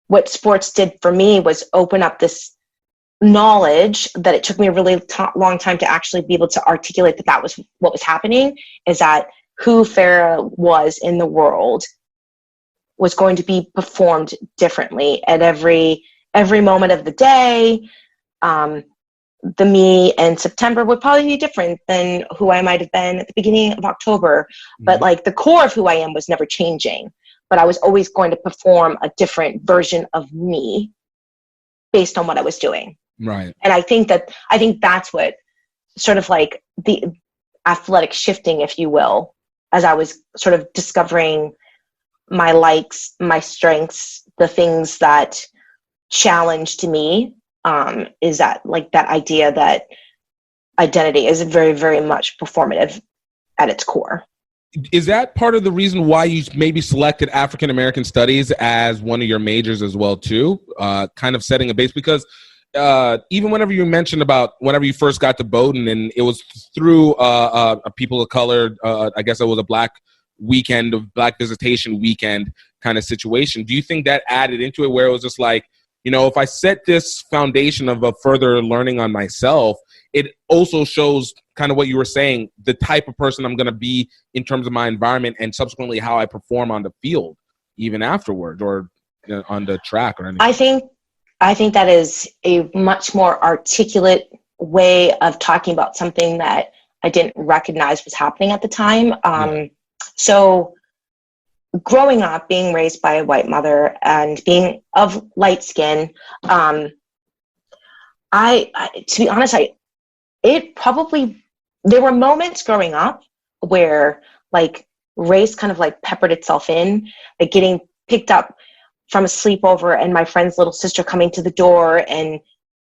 what sports did for me was open up this knowledge that it took me a really long time to actually be able to articulate that was what was happening, is that who Farrah was in the world was going to be performed differently at every moment of the day. The me in September would probably be different than who I might have been at the beginning of October. Mm-hmm. But like the core of who I am was never changing. But I was always going to perform a different version of me based on what I was doing. Right. And I think that's what sort of like the athletic shifting, if you will, as I was sort of discovering my likes, my strengths, the things that challenged me, is that like that idea that identity is very, very much performative at its core. Is that part of the reason why you maybe selected African American Studies as one of your majors as well too? Kind of setting a base, because even whenever you mentioned about whenever you first got to Bowdoin, and it was through a people of color, I guess it was a Black visitation weekend kind of situation. Do you think that added into it, where it was just like, you know, if I set this foundation of a further learning on myself, it also shows kind of what you were saying, the type of person I'm going to be in terms of my environment, and subsequently how I perform on the field, even afterward, or on the track or anything. I think that is a much more articulate way of talking about something that I didn't recognize was happening at the time. So growing up, being raised by a white mother and being of light skin, I to be honest, there were moments growing up where like race kind of like peppered itself in, like getting picked up from a sleepover and my friend's little sister coming to the door and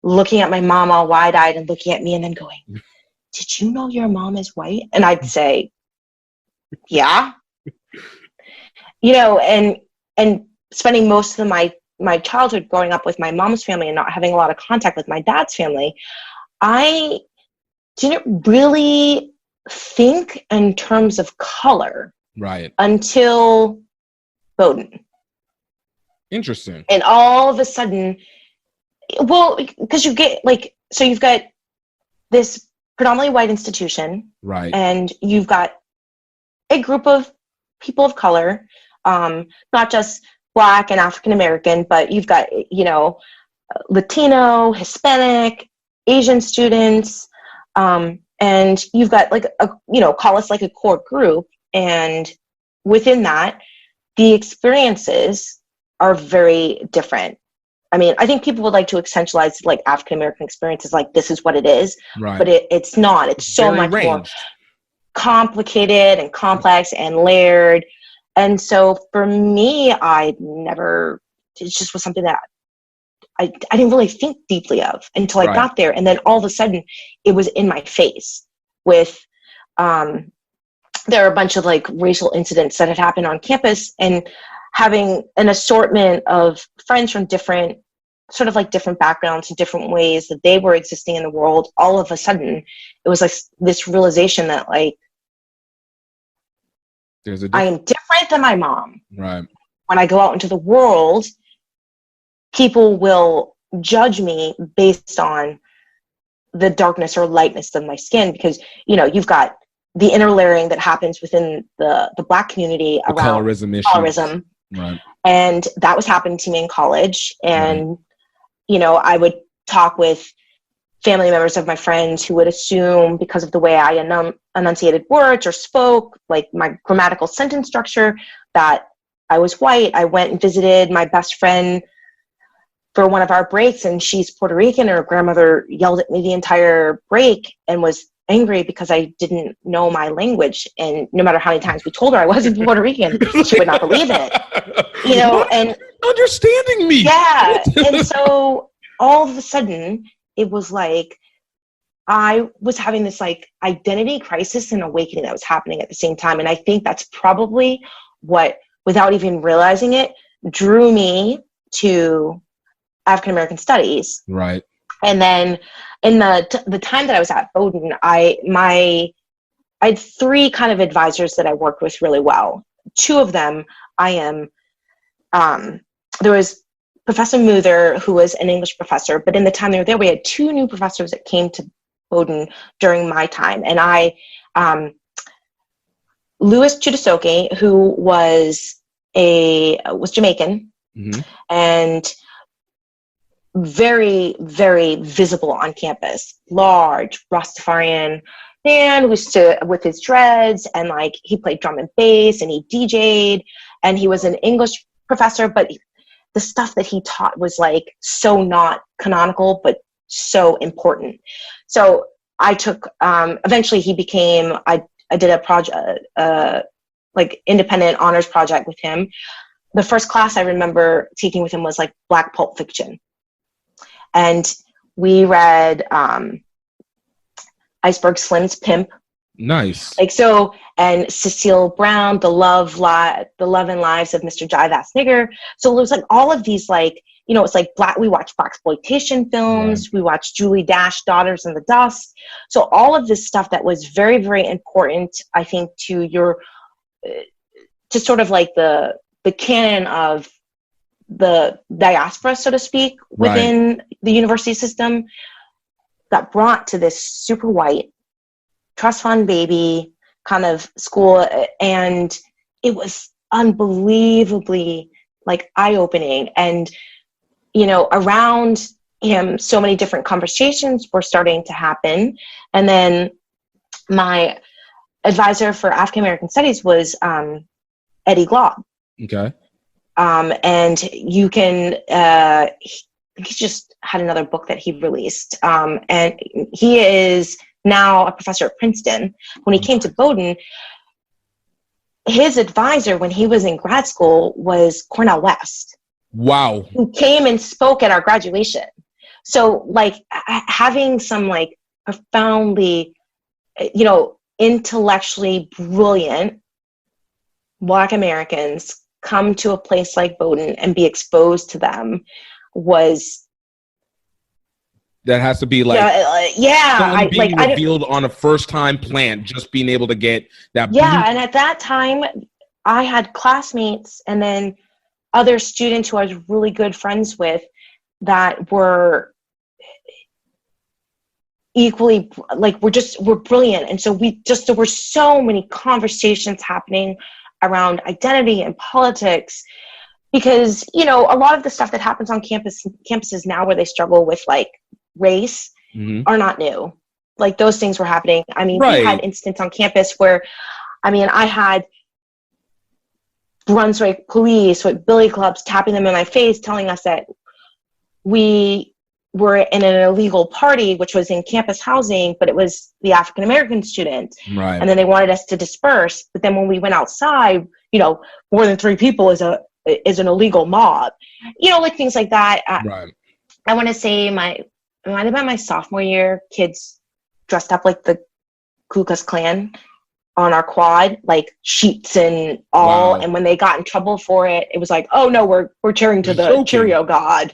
looking at my mom all wide-eyed and looking at me and then going, "Did you know your mom is white?" And I'd say, "Yeah." You know, and spending most of my childhood growing up with my mom's family and not having a lot of contact with my dad's family, I didn't really think in terms of color, right, until Bowdoin. Interesting. And all of a sudden, well, because you get like, so you've got this predominantly white institution, right, and you've got a group of people of color, not just Black and African American, but you've got, you know, Latino, Hispanic, Asian students, and you've got like a, you know, call us like a core group, and within that, the experiences are very different. I mean, I think people would like to essentialize like African American experiences, like this is what it is, right, but it's not. It's so very much ranged, more complicated and complex and layered. And so for me, it just was something that I didn't really think deeply of until I got there. And then all of a sudden it was in my face with, there are a bunch of like racial incidents that had happened on campus, and having an assortment of friends from different backgrounds and different ways that they were existing in the world. All of a sudden it was like this realization that like, I am different than my mom. Right. When I go out into the world, people will judge me based on the darkness or lightness of my skin, because, you know, you've got the inner layering that happens within the Black community around colorism. Right. And that was happening to me in college. And, you know, I would talk with family members of my friends who would assume, because of the way I enunciated words or spoke, like my grammatical sentence structure, that I was white. I went and visited my best friend for one of our breaks, and she's Puerto Rican, and her grandmother yelled at me the entire break and angry because I didn't know my language. And no matter how many times we told her I wasn't Puerto Rican, she would not believe it, you know, and understanding me. yeah. And so all of a sudden it was like, I was having this like identity crisis and awakening that was happening at the same time. And I think that's probably what, without even realizing it, drew me to African American studies. Right. And then in the time that I was at Bowdoin, I had 3 kind of advisors that I worked with really well. 2 of them there was Professor Muther, who was an English professor, but in the time they were there, we had 2 new professors that came to Bowdoin during my time. And Louis Chudasoke, who was Jamaican, mm-hmm. and very, very visible on campus, large Rastafarian man with his dreads, and like he played drum and bass and he DJ'd, and he was an English professor, but the stuff that he taught was like so not canonical, but so important. So I took, eventually he became, I did a project, like independent honors project with him. The first class I remember taking with him was like Black Pulp Fiction. And we read Iceberg Slim's Pimp. Nice. Like so, and Cecile Brown, The Love and Lives of Mr. Jive-Ass Nigger. So it was like all of these like, you know, it's like we watched blaxploitation films, right. We watched Julie Dash, Daughters in the Dust. So all of this stuff that was very, very important, I think, to sort of like the canon of the diaspora, so to speak, within right. the university system, got brought to this super white trust fund baby kind of school. And it was unbelievably like eye-opening. And, you know, around him, so many different conversations were starting to happen. And then my advisor for African American Studies was Eddie Glaub. Okay. And you can, he just had another book that he released. And he is now a professor at Princeton. When he came to Bowdoin, his advisor when he was in grad school was Cornel West. Wow. Who came and spoke at our graduation. So like having some like profoundly, you know, intellectually brilliant Black Americans come to a place like Bowdoin and be exposed to them was. That has to be like, yeah, being revealed on a first time plant, just being able to get that. Yeah. And at that time I had classmates and then other students who I was really good friends with that were equally like, we're brilliant. And so there were so many conversations happening around identity and politics, because, you know, a lot of the stuff that happens on campuses now where they struggle with like race mm-hmm. are not new. Like those things were happening. I mean, right. We had incidents on campus where, I mean, I had Brunswick police with billy clubs tapping them in my face, telling us that we were in an illegal party, which was in campus housing, but it was the African American student. Right. And then they wanted us to disperse. But then when we went outside, you know, more than 3 people is an illegal mob. You know, like things like that. Right. I want to say it might have been my sophomore year, kids dressed up like the Ku Klux Klan on our quad, like sheets and all. Wow. And when they got in trouble for it, it was like, oh no, we're cheering to the Cheerio God.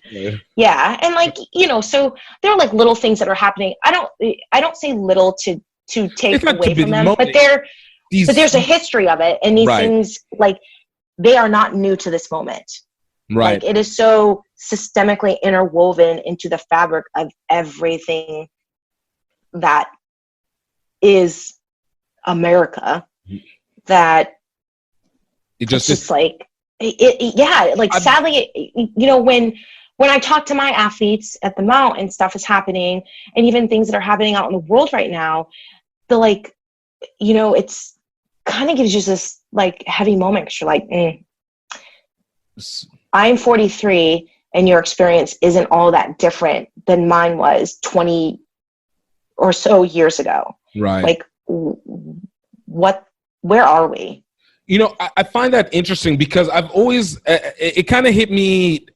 Yeah. And like, you know, so there are like little things that are happening. I don't say little to take away from them, but there's a history of it. And these right. things, like, they are not new to this moment. Right. Like, it is so systemically interwoven into the fabric of everything that is America, that it's just like yeah, like sadly, you know, when I talk to my athletes at the Mount and stuff is happening, and even things that are happening out in the world right now, the like, you know, it's kind of gives you this like heavy moment, because you're like, I'm 43 and your experience isn't all that different than mine was 20 or so years ago. Right. Like, where are we? You know, I find that interesting because I've always, it kind of hit me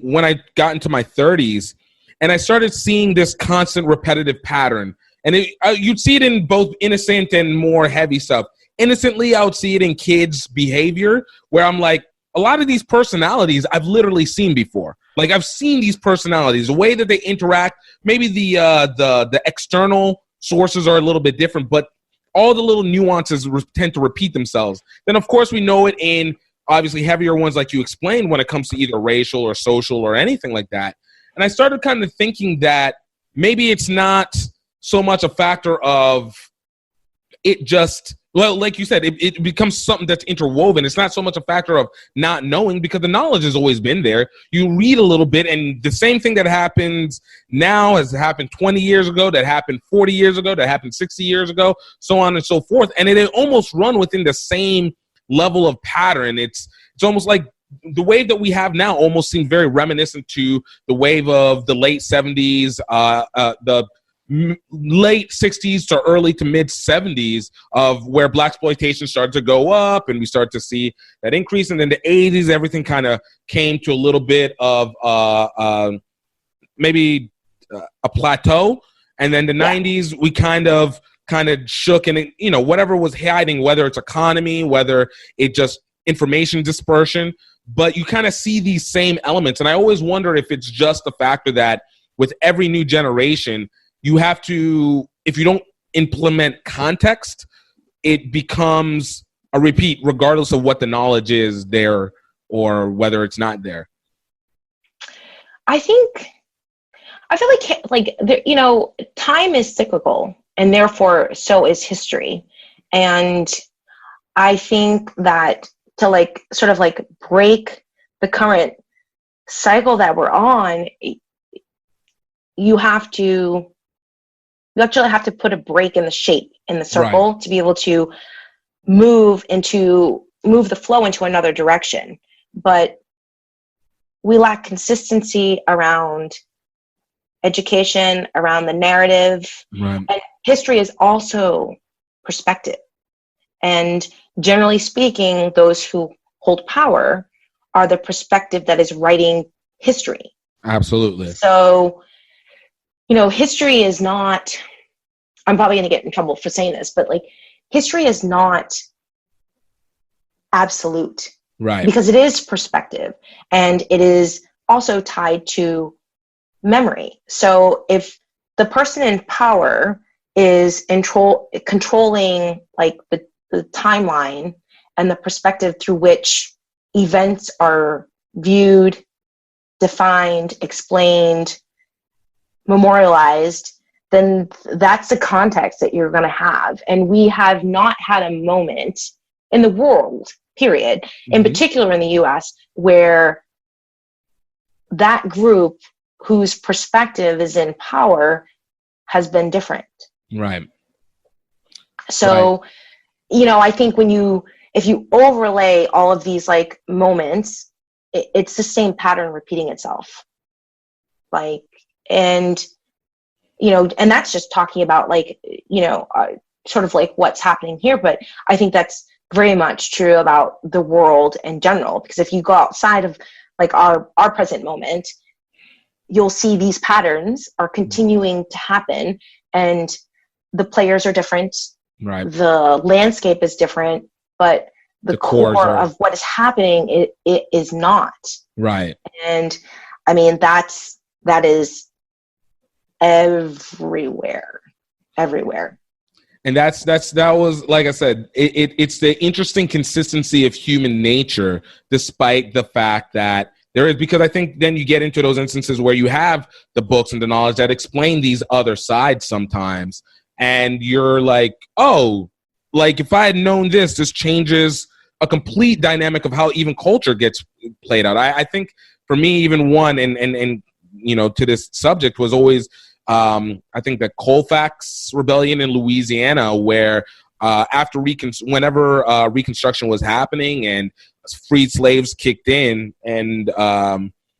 when I got into my 30s, and I started seeing this constant repetitive pattern. And you'd see it in both innocent and more heavy stuff. Innocently, I would see it in kids' behavior, where I'm like, a lot of these personalities I've literally seen before. Like, I've seen these personalities, the way that they interact. Maybe the external sources are a little bit different, but all the little nuances tend to repeat themselves. Then, of course, we know it in obviously heavier ones like you explained when it comes to either racial or social or anything like that. And I started kind of thinking that maybe it's not so much a factor of it just, well, like you said, it becomes something that's interwoven. It's not so much a factor of not knowing because the knowledge has always been there. You read a little bit, and the same thing that happens now has happened 20 years ago, that happened 40 years ago, that happened 60 years ago, so on and so forth. And it almost run within the same level of pattern. It's almost like the wave that we have now almost seems very reminiscent to the wave of the late 70s, the late 60s to early to mid 70s of where blaxploitation started to go up and we start to see that increase. And then the 80s, everything kind of came to a little bit of maybe a plateau. And then the 90s, we kind of shook, and it, you know, whatever was hiding, whether it's economy, whether it just information dispersion, but you kind of see these same elements. And I always wonder if it's just the factor that with every new generation, you have to, if you don't implement context, it becomes a repeat regardless of what the knowledge is there or whether it's not there. I feel like you know, time is cyclical, and therefore so is history. And I think that to like sort of like break the current cycle that we're on, you actually have to put a break in the shape, in the circle, right, to be able to move the flow into another direction. But we lack consistency around education, around the narrative. Right. And history is also perspective. And generally speaking, those who hold power are the perspective that is writing history. Absolutely. So, you know, history is not, I'm probably going to get in trouble for saying this, but like history is not absolute. Right. Because it is perspective, and it is also tied to memory. So if the person in power is controlling like the timeline and the perspective through which events are viewed, defined, explained, memorialized, then that's the context that you're going to have. And we have not had a moment in the world, period, in particular in the US, where that group whose perspective is in power has been different. Right. So, right, you know, I think if you overlay all of these like moments, it's the same pattern repeating itself. Like, and, you know, and that's just talking about like, you know, sort of like what's happening here. But I think that's very much true about the world in general, because if you go outside of like our present moment, you'll see these patterns are continuing to happen, and the players are different. Right. The landscape is different, but the core of what is happening, it is not. Right. And I mean, that is everywhere. And that was, like I said, it's the interesting consistency of human nature, despite the fact that there is, because I think then you get into those instances where you have the books and the knowledge that explain these other sides sometimes. And you're like, oh, like if I had known this changes a complete dynamic of how even culture gets played out. I think for me, even one, and you know, to this subject was always, I think the Colfax Rebellion in Louisiana, where after whenever Reconstruction was happening and freed slaves kicked in, and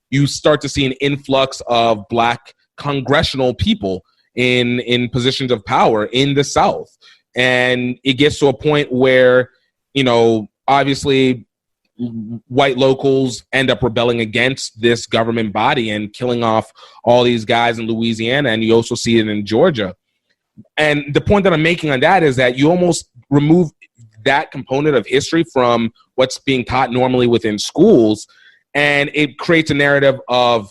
you start to see an influx of Black congressional people in positions of power in the South. And it gets to a point where, obviously white locals end up rebelling against this government body and killing off all these guys in Louisiana. And you also see it in Georgia. And the point that I'm making on that is that you almost remove that component of history from what's being taught normally within schools, and it creates a narrative of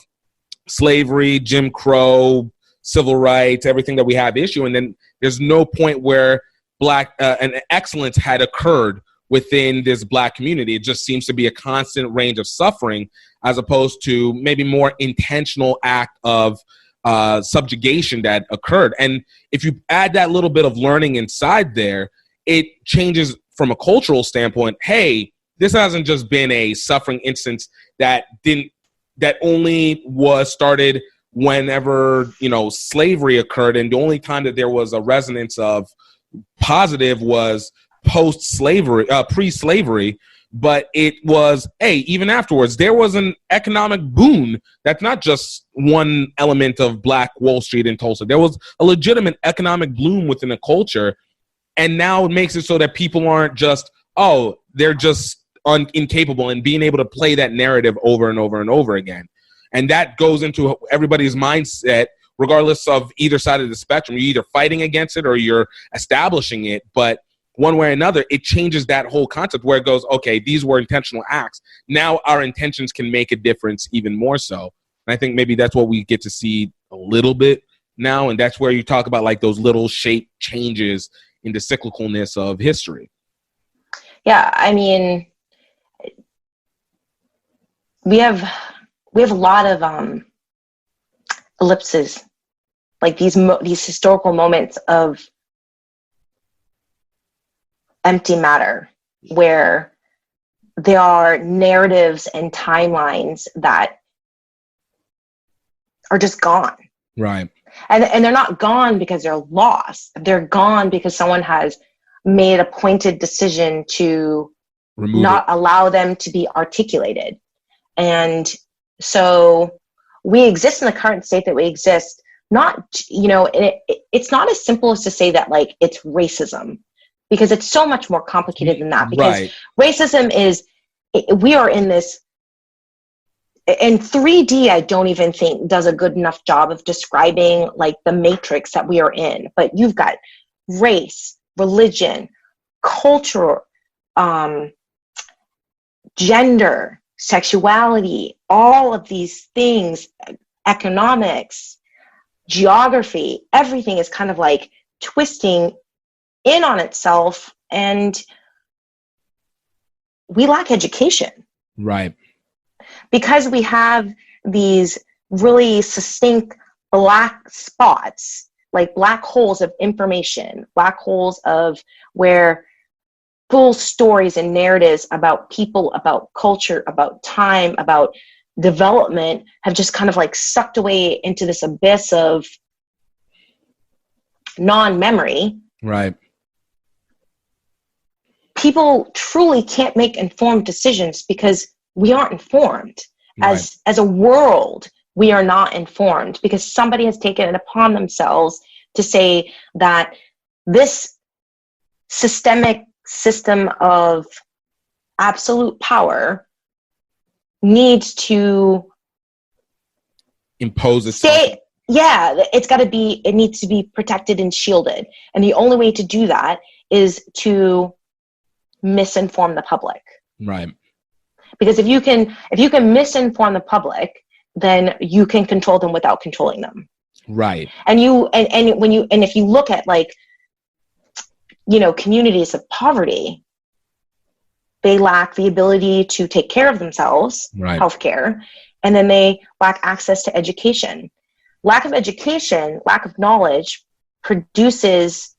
slavery, Jim Crow, civil rights, everything that we have issue. And then there's no point where an excellence had occurred within this Black community. It just seems to be a constant range of suffering, as opposed to maybe more intentional act of subjugation that occurred. And if you add that little bit of learning inside there, it changes from a cultural standpoint. Hey, this hasn't just been a suffering instance that only was started whenever, slavery occurred. And the only time that there was a resonance of positive was post-slavery, pre-slavery. But it was, even afterwards, there was an economic boom. That's not just one element of Black Wall Street in Tulsa. There was a legitimate economic bloom within a culture. And now it makes it so that people aren't just, they're just incapable, and being able to play that narrative over and over and over again. And that goes into everybody's mindset, regardless of either side of the spectrum. You're either fighting against it or you're establishing it. But one way or another, it changes that whole concept where it goes, okay, these were intentional acts. Now our intentions can make a difference even more so. And I think maybe that's what we get to see a little bit now. And that's where you talk about like those little shape changes in the cyclicalness of history. Yeah, I mean, we have a lot of ellipses, like these historical moments of empty matter, where there are narratives and timelines that are just gone. Right. And they're not gone because they're lost. They're gone because someone has made a pointed decision to not allow them to be articulated. And so we exist in the current state that we exist, not, it's not as simple as to say that like it's racism, because it's so much more complicated than that. Because racism is, we are in this, and 3D, I don't even think does a good enough job of describing like the matrix that we are in. But you've got race, religion, culture, gender, sexuality, all of these things, economics, geography, everything is kind of like twisting in on itself, and we lack education. Right. Because we have these really succinct black spots, like black holes of information, black holes of where full stories and narratives about people, about culture, about time, about development have just kind of like sucked away into this abyss of non-memory. Right. People truly can't make informed decisions because we aren't informed. As a world, we are not informed because somebody has taken it upon themselves to say that this systemic system of absolute power needs to impose itself. It needs to be protected and shielded. And the only way to do that is to misinform the public. Right. Because if you can misinform the public, then you can control them without controlling them. Right. And if you look at like, communities of poverty, they lack the ability to take care of themselves, healthcare, and then they lack access to education. Lack of education, lack of knowledge produces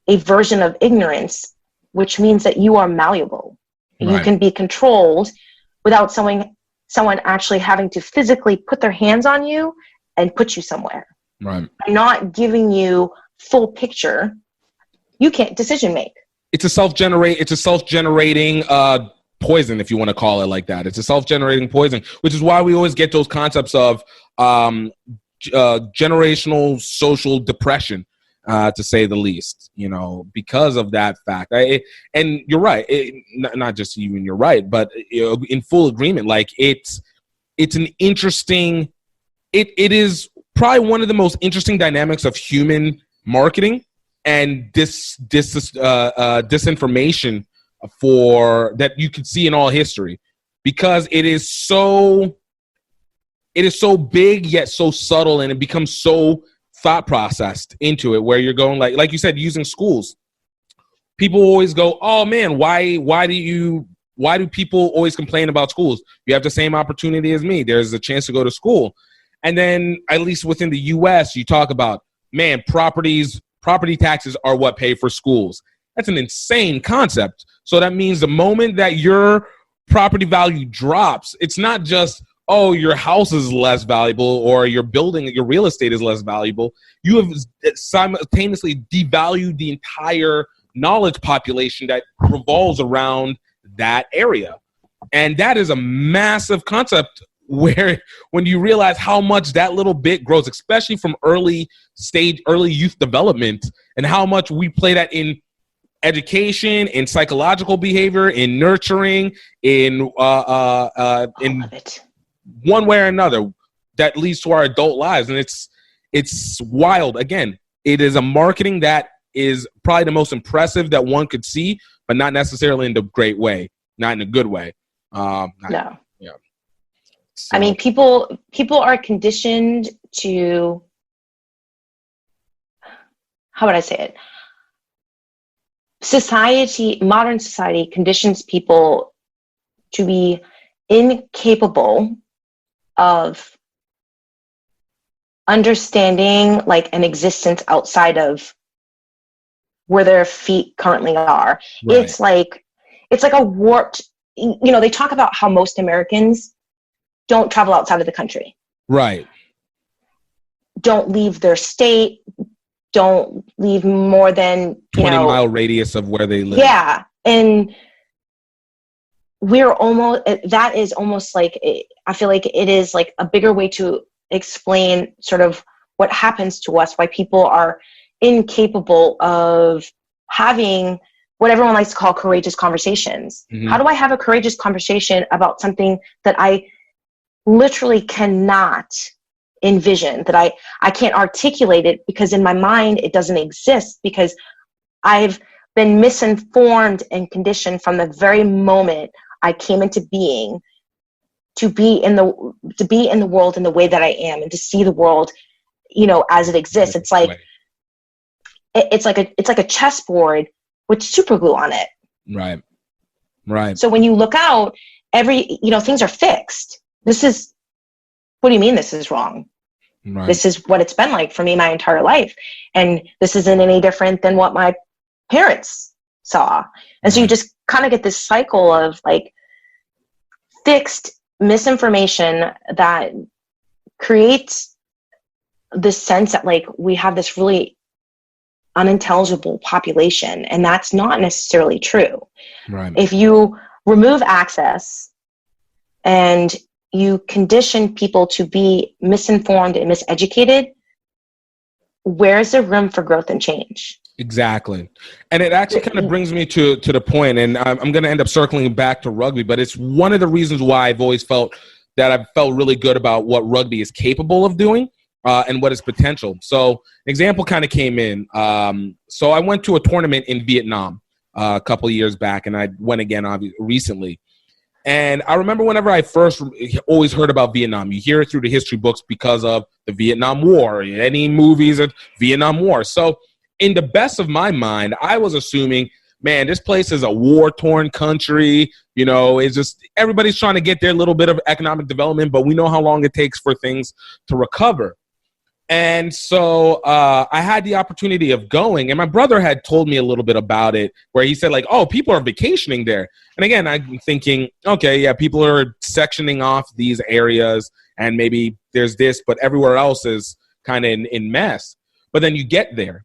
a version of ignorance, which means that you are malleable. You can be controlled without someone actually having to physically put their hands on you and put you somewhere. Right. Not giving you full picture, you can't decision make. It's a self-generating poison, if you want to call it like that. It's a self-generating poison, which is why we always get those concepts of generational social depression, to say the least, because of that fact. And you're right. Not just even you're right, but in full agreement. Like it's an interesting. It is probably one of the most interesting dynamics of human marketing and disinformation for that you could see in all history, because it is so big yet so subtle, and it becomes so thought processed into it, where you're going like you said, using schools. People always go, oh man, why do people always complain about schools? You have the same opportunity as me. There's a chance to go to school. And then at least within the US, you talk about, man, property taxes are what pay for schools. That's an insane concept. So that means the moment that your property value drops, it's not just, oh, your house is less valuable or your building, your real estate is less valuable. You have simultaneously devalued the entire knowledge population that revolves around that area. And that is a massive concept, where when you realize how much that little bit grows, especially from early youth development, and how much we play that in education, in psychological behavior, in nurturing, in one way or another, that leads to our adult lives. And it's wild. Again, it is a marketing that is probably the most impressive that one could see, but not necessarily in the great way, not in a good way. No. Yeah. So. I mean, people are conditioned to, how would I say it? Modern society conditions people to be incapable of understanding like an existence outside of where their feet currently are. Right. It's like a warped, they talk about how most Americans don't travel outside of the country. Right. Don't leave their state. Don't leave more than 20-mile radius of where they live. Yeah. And that is almost like, I feel like it is like a bigger way to explain sort of what happens to us, why people are incapable of having what everyone likes to call courageous conversations. Mm-hmm. How do I have a courageous conversation about something that I literally cannot envision, that I can't articulate it, because in my mind it doesn't exist, because I've been misinformed and conditioned from the very moment I came into being to be in the world in the way that I am, and to see the world, as it exists. It's like it's like a chessboard with super glue on it. Right. Right. So when you look out, things are fixed. What do you mean this is wrong? Right. This is what it's been like for me my entire life. And this isn't any different than what my parents saw. And so you just kind of get this cycle of like fixed misinformation that creates this sense that like we have this really unintelligible population. And that's not necessarily true. Right. If you remove access and you condition people to be misinformed and miseducated, where's the room for growth and change? Exactly. And it actually kind of brings me to the point, and I'm going to end up circling back to rugby, but it's one of the reasons why I've always felt that I've felt really good about what rugby is capable of doing and what its potential. So an example kind of came in. So I went to a tournament in Vietnam a couple of years back, and I went again recently. And I remember whenever I first always heard about Vietnam, you hear it through the history books because of the Vietnam War, any movies of Vietnam War. So in the best of my mind, I was assuming, man, this place is a war-torn country. It's just everybody's trying to get their little bit of economic development, but we know how long it takes for things to recover. And so I had the opportunity of going, and my brother had told me a little bit about it, where he said like, oh, people are vacationing there. And again, I'm thinking, okay, yeah, people are sectioning off these areas, and maybe there's this, but everywhere else is kind of in mess. But then you get there,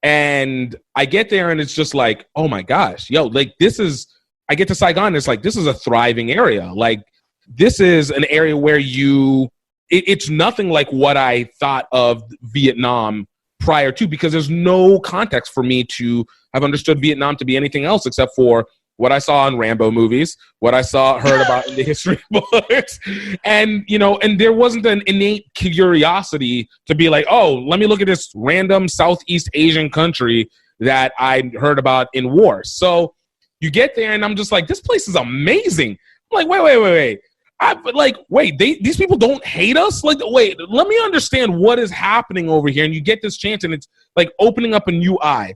and I get there, and it's just like, oh my gosh, like I get to Saigon, it's like, this is a thriving area. Like, this is an area where you it's nothing like what I thought of Vietnam prior to, because there's no context for me to have understood Vietnam to be anything else except for what I saw in Rambo movies, what I heard about in the history books. And, and there wasn't an innate curiosity to be like, oh, let me look at this random Southeast Asian country that I heard about in war. So you get there and I'm just like, this place is amazing. I'm like, wait. These people don't hate us? Like, wait, let me understand what is happening over here. And you get this chance and it's like opening up a new eye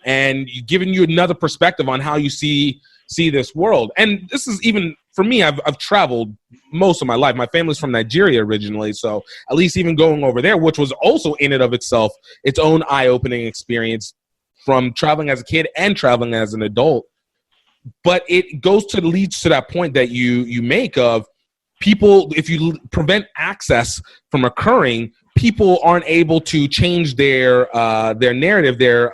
and giving you another perspective on how you see this world. And this is even, for me, I've traveled most of my life. My family's from Nigeria originally, so at least even going over there, which was also in and of itself its own eye-opening experience from traveling as a kid and traveling as an adult. But it leads to that point that you make of people, if you prevent access from occurring, people aren't able to change their narrative, their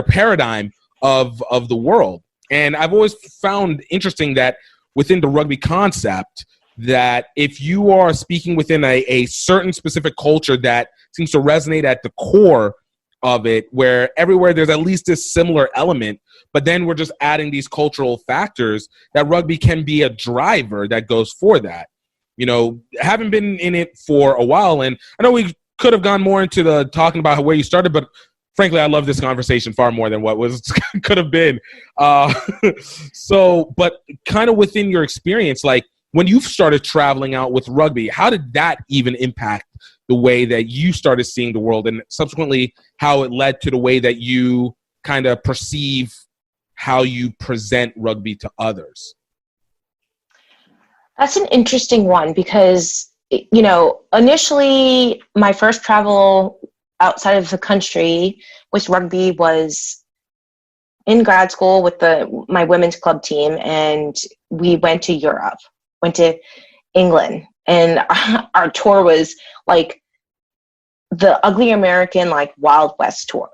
paradigm of the world. And I've always found interesting that within the rugby concept, that if you are speaking within a certain specific culture that seems to resonate at the core of it, where everywhere there's at least this similar element, but then we're just adding these cultural factors, that rugby can be a driver that goes for that. Having been in it for a while, and I know we could have gone more into the talking about where you started, but frankly, I love this conversation far more than what could have been. But kind of within your experience, like when you've started traveling out with rugby, how did that even impact the way that you started seeing the world, and subsequently how it led to the way that you kind of perceive how you present rugby to others? That's an interesting one because, initially my first travel outside of the country with rugby was in grad school with my women's club team, and we went to Europe, went to England, and our tour was like the Ugly American, like Wild West tour.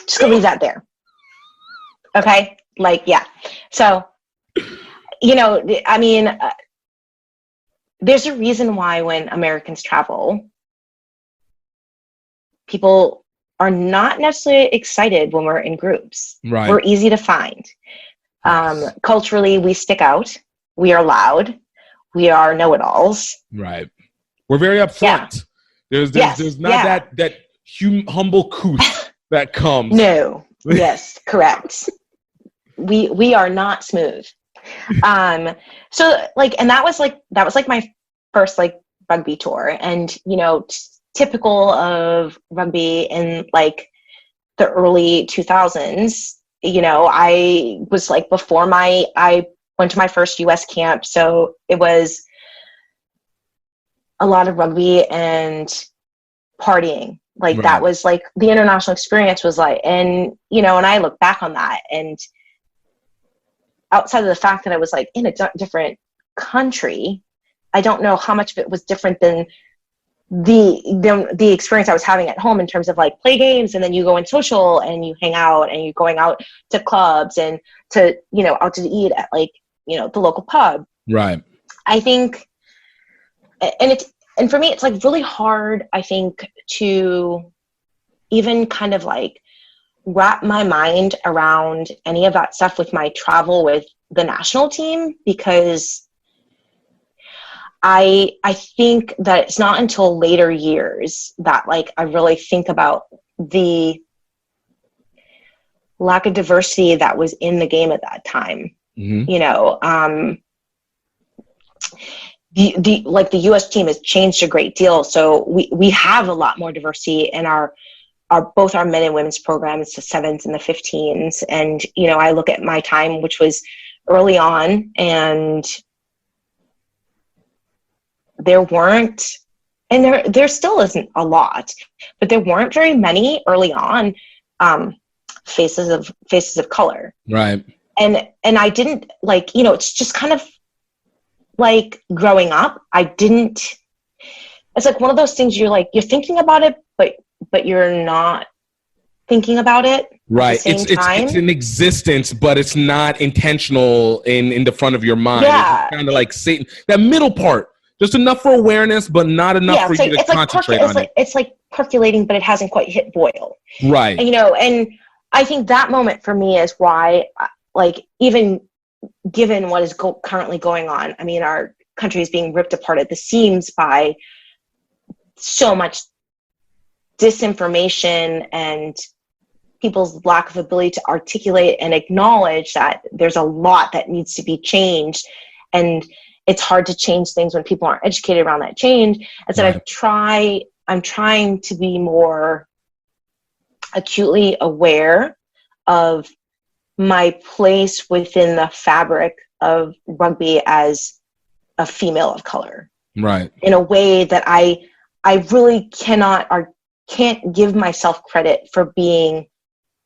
Just gonna leave that there. Okay? Like, yeah. So, there's a reason why when Americans travel, people are not necessarily excited when we're in groups. Right. We're easy to find. Yes. Culturally, we stick out. We are loud. We are know-it-alls. Right. We're very upfront. Yeah. There's not that humble couth that comes. No. Yes, correct. We are not smooth. So like, and that was like my first like rugby tour, and typical of rugby in like the early 2000s. I was like I went to my first US camp, so it was a lot of rugby and partying. Like right. That was like the international experience was like, and and I look back on that, and outside of the fact that I was like in a different country, I don't know how much of it was different than the experience I was having at home in terms of like play games, and then you go and social and you hang out and you're going out to clubs and to out to eat at like the local pub. Right. I think, and for me it's like really hard, I think, to even kind of like wrap my mind around any of that stuff with my travel with the national team, because I think that it's not until later years that like I really think about the lack of diversity that was in the game at that time. Mm-hmm. The US team has changed a great deal, so we have a lot more diversity in our both our men and women's programs, the 7s and the 15s. And I look at my time, which was early on, and there weren't, and there still isn't a lot, but there weren't very many early on faces of color. Right. And I didn't like, it's just kind of like growing up, it's like one of those things you're thinking about it, but you're not thinking about it Right. at the same time. It's in existence, but it's not intentional in the front of your mind. Yeah. It's kind of like Satan. That middle part, just enough for awareness, but not enough for you to concentrate on it. It's like percolating, but it hasn't quite hit boil. Right. And, and I think that moment for me is why, like, even given what is currently going on, I mean, our country is being ripped apart at the seams by so much disinformation and people's lack of ability to articulate and acknowledge that there's a lot that needs to be changed. And it's hard to change things when people aren't educated around that change. And so right. I'm trying to be more acutely aware of my place within the fabric of rugby as a female of color. Right. In a way that I really cannot or can't give myself credit for being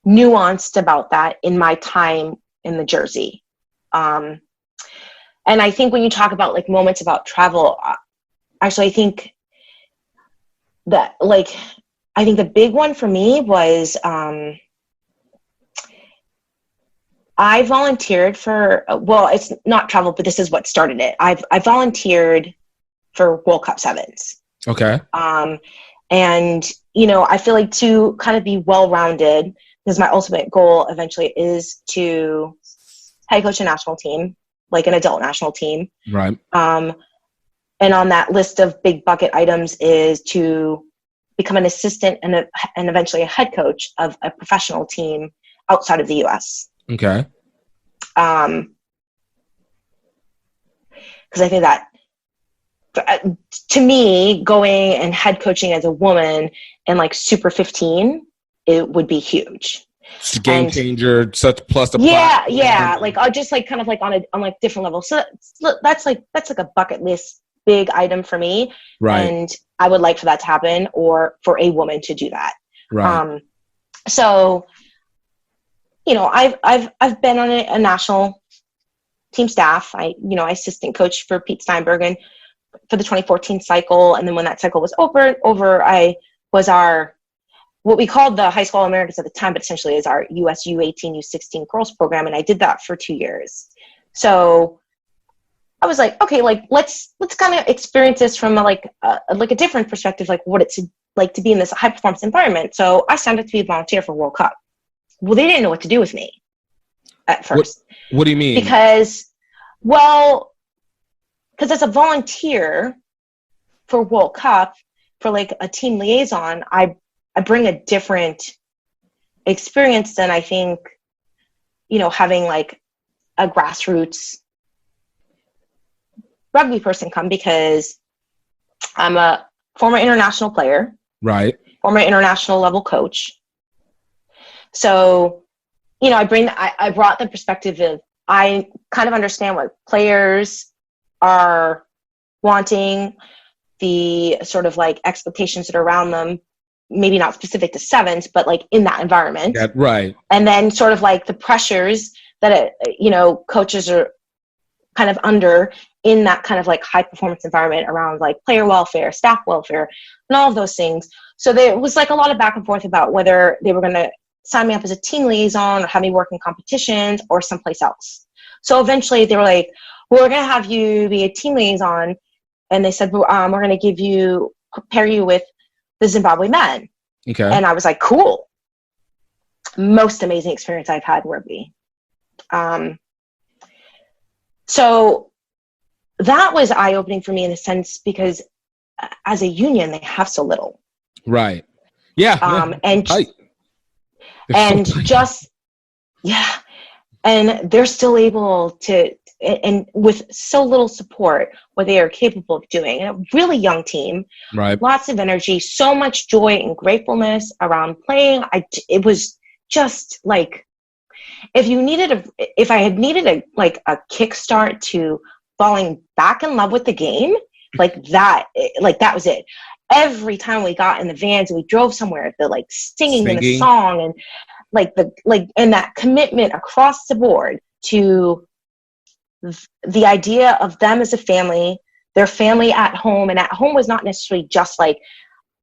nuanced about that in my time in the jersey. And I think when you talk about like moments about travel, actually, I think that I think the big one for me was I volunteered for, well, it's not travel, but this is what started it. I volunteered for World Cup Sevens. Okay. And, I feel like to kind of be well-rounded, because my ultimate goal eventually is to head coach a national team, like an adult national team. Right. And on that list of big bucket items is to become an assistant and eventually a head coach of a professional team outside of the U.S. Okay. Because I think that, to me, going and head coaching as a woman in like Super 15, it would be huge. It's a game changer, such plus the yeah. Like I'll just like kind of like on like different levels. So that's like a bucket list big item for me. Right. And I would like for that to happen, or for a woman to do that. Right. So, I've been on a national team staff. I assistant coach for Pete Steinbergen for the 2014 cycle. And then when that cycle was over, I was what we called the High School Americans at the time, but essentially is our US U18, U16 girls program. And I did that for 2 years. So I was like, okay, like let's kind of experience this from a different perspective, like what it's like to be in this high performance environment. So I signed up to be a volunteer for World Cup. Well, they didn't know what to do with me at first. What do you mean? Because as a volunteer for World Cup, for like a team liaison, I bring a different experience than I think, having like a grassroots rugby person come, because I'm a former international player. Right. Former international level coach. So, I brought the perspective of, I kind of understand what players are wanting, the sort of like expectations that are around them, maybe not specific to sevens, but like in that environment. Yeah, right. And then sort of like the pressures that, coaches are kind of under in that kind of like high performance environment around like player welfare, staff welfare, and all of those things. So there was like a lot of back and forth about whether they were going to sign me up as a team liaison or have me work in competitions or someplace else. So eventually they were like, well, we're going to have you be a team liaison. And they said, we're going to pair you with the Zimbabwe men. Okay. And I was like, cool. Most amazing experience I've had in rugby. So that was eye-opening for me in a sense, because as a union, they have so little. Right. Yeah. And they're still able to, and with so little support, what they are capable of doing. And a really young team, right? Lots of energy, so much joy and gratefulness around playing. It was just like, if I had needed a kickstart to falling back in love with the game, that was it. Every time we got in the vans and we drove somewhere, the singing the song and and that commitment across the board to the idea of them as a family, their family at home. And at home was not necessarily just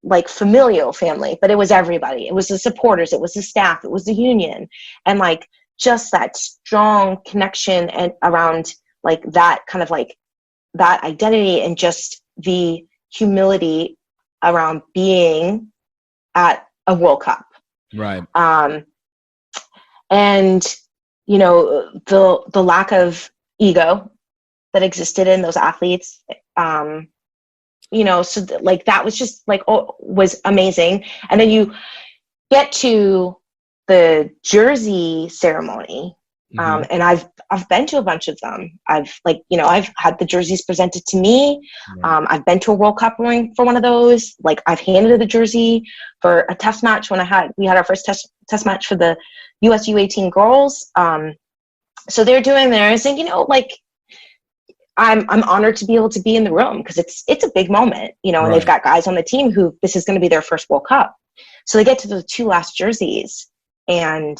like familial family, but it was everybody. It was the supporters, it was the staff, it was the union, and like just that strong connection and around like that kind of like that identity and just the humility around being at a World Cup. Right. And you know, the lack of ego that existed in those athletes, you know, so like that was just like, was amazing. And then you get to the jersey ceremony. And I've been to a bunch of them. I've had the jerseys presented to me. Right. I've been to a World Cup ring for one of those. Like I've handed a jersey for a test match when we had our first test match for the US U18 girls. So they're doing theirs, and you know, like I'm honored to be able to be in the room because it's a big moment, you know, and right. They've got guys on the team who this is going to be their first World Cup. So they get to the 2 last jerseys, and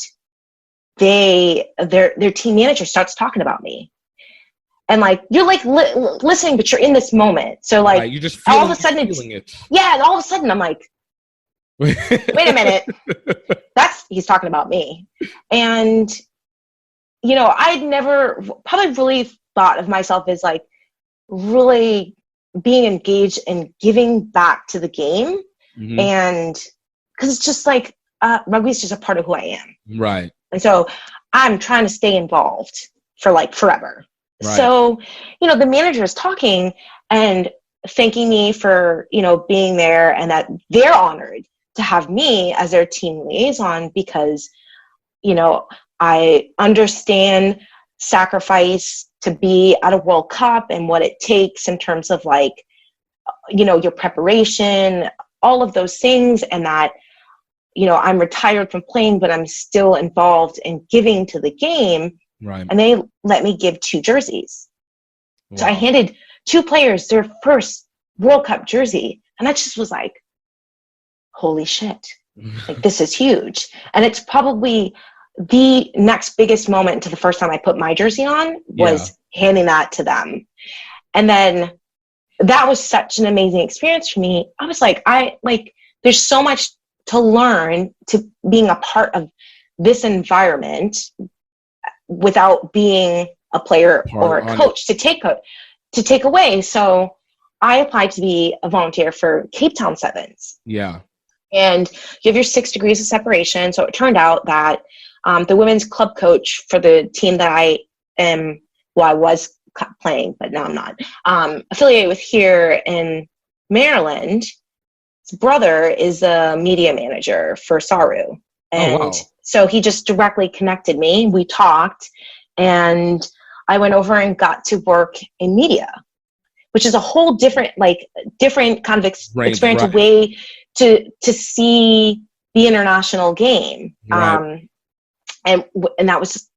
their team manager starts talking about me, and like you're like listening, but you're in this moment. So like right, you just all of a sudden and all of a sudden I'm like, wait a minute, he's talking about me. And you know, I'd never probably really thought of myself as like really being engaged and giving back to the game. And because it's just like rugby is just a part of who I am, right? And so I'm trying to stay involved for like forever. Right. So you know, the manager is talking and thanking me for, you know, being there, and that they're honored to have me as their team liaison because, you know, I understand sacrifice to be at a World Cup and what it takes in terms of like, you know, your preparation, all of those things, and that, you know, I'm retired from playing, but I'm still involved in giving to the game. Right. And they let me give 2 jerseys. Wow. So I handed 2 players their first World Cup jersey, and that just was like, holy shit, like this is huge. And it's probably the next biggest moment to the first time I put my jersey on was handing that to them. And then that was such an amazing experience for me. I was like, there's so much to learn to being a part of this environment without being a player or a coach to take away. So I applied to be a volunteer for Cape Town Sevens. Yeah. And you have your 6 degrees of separation. So it turned out that the women's club coach for the team that I was playing, but now I'm not, affiliated with here in Maryland, his brother is a media manager for Saru. And so he just directly connected me. We talked, and I went over and got to work in media, which is a whole different kind of experience, a way to see the international game. Right. And that was just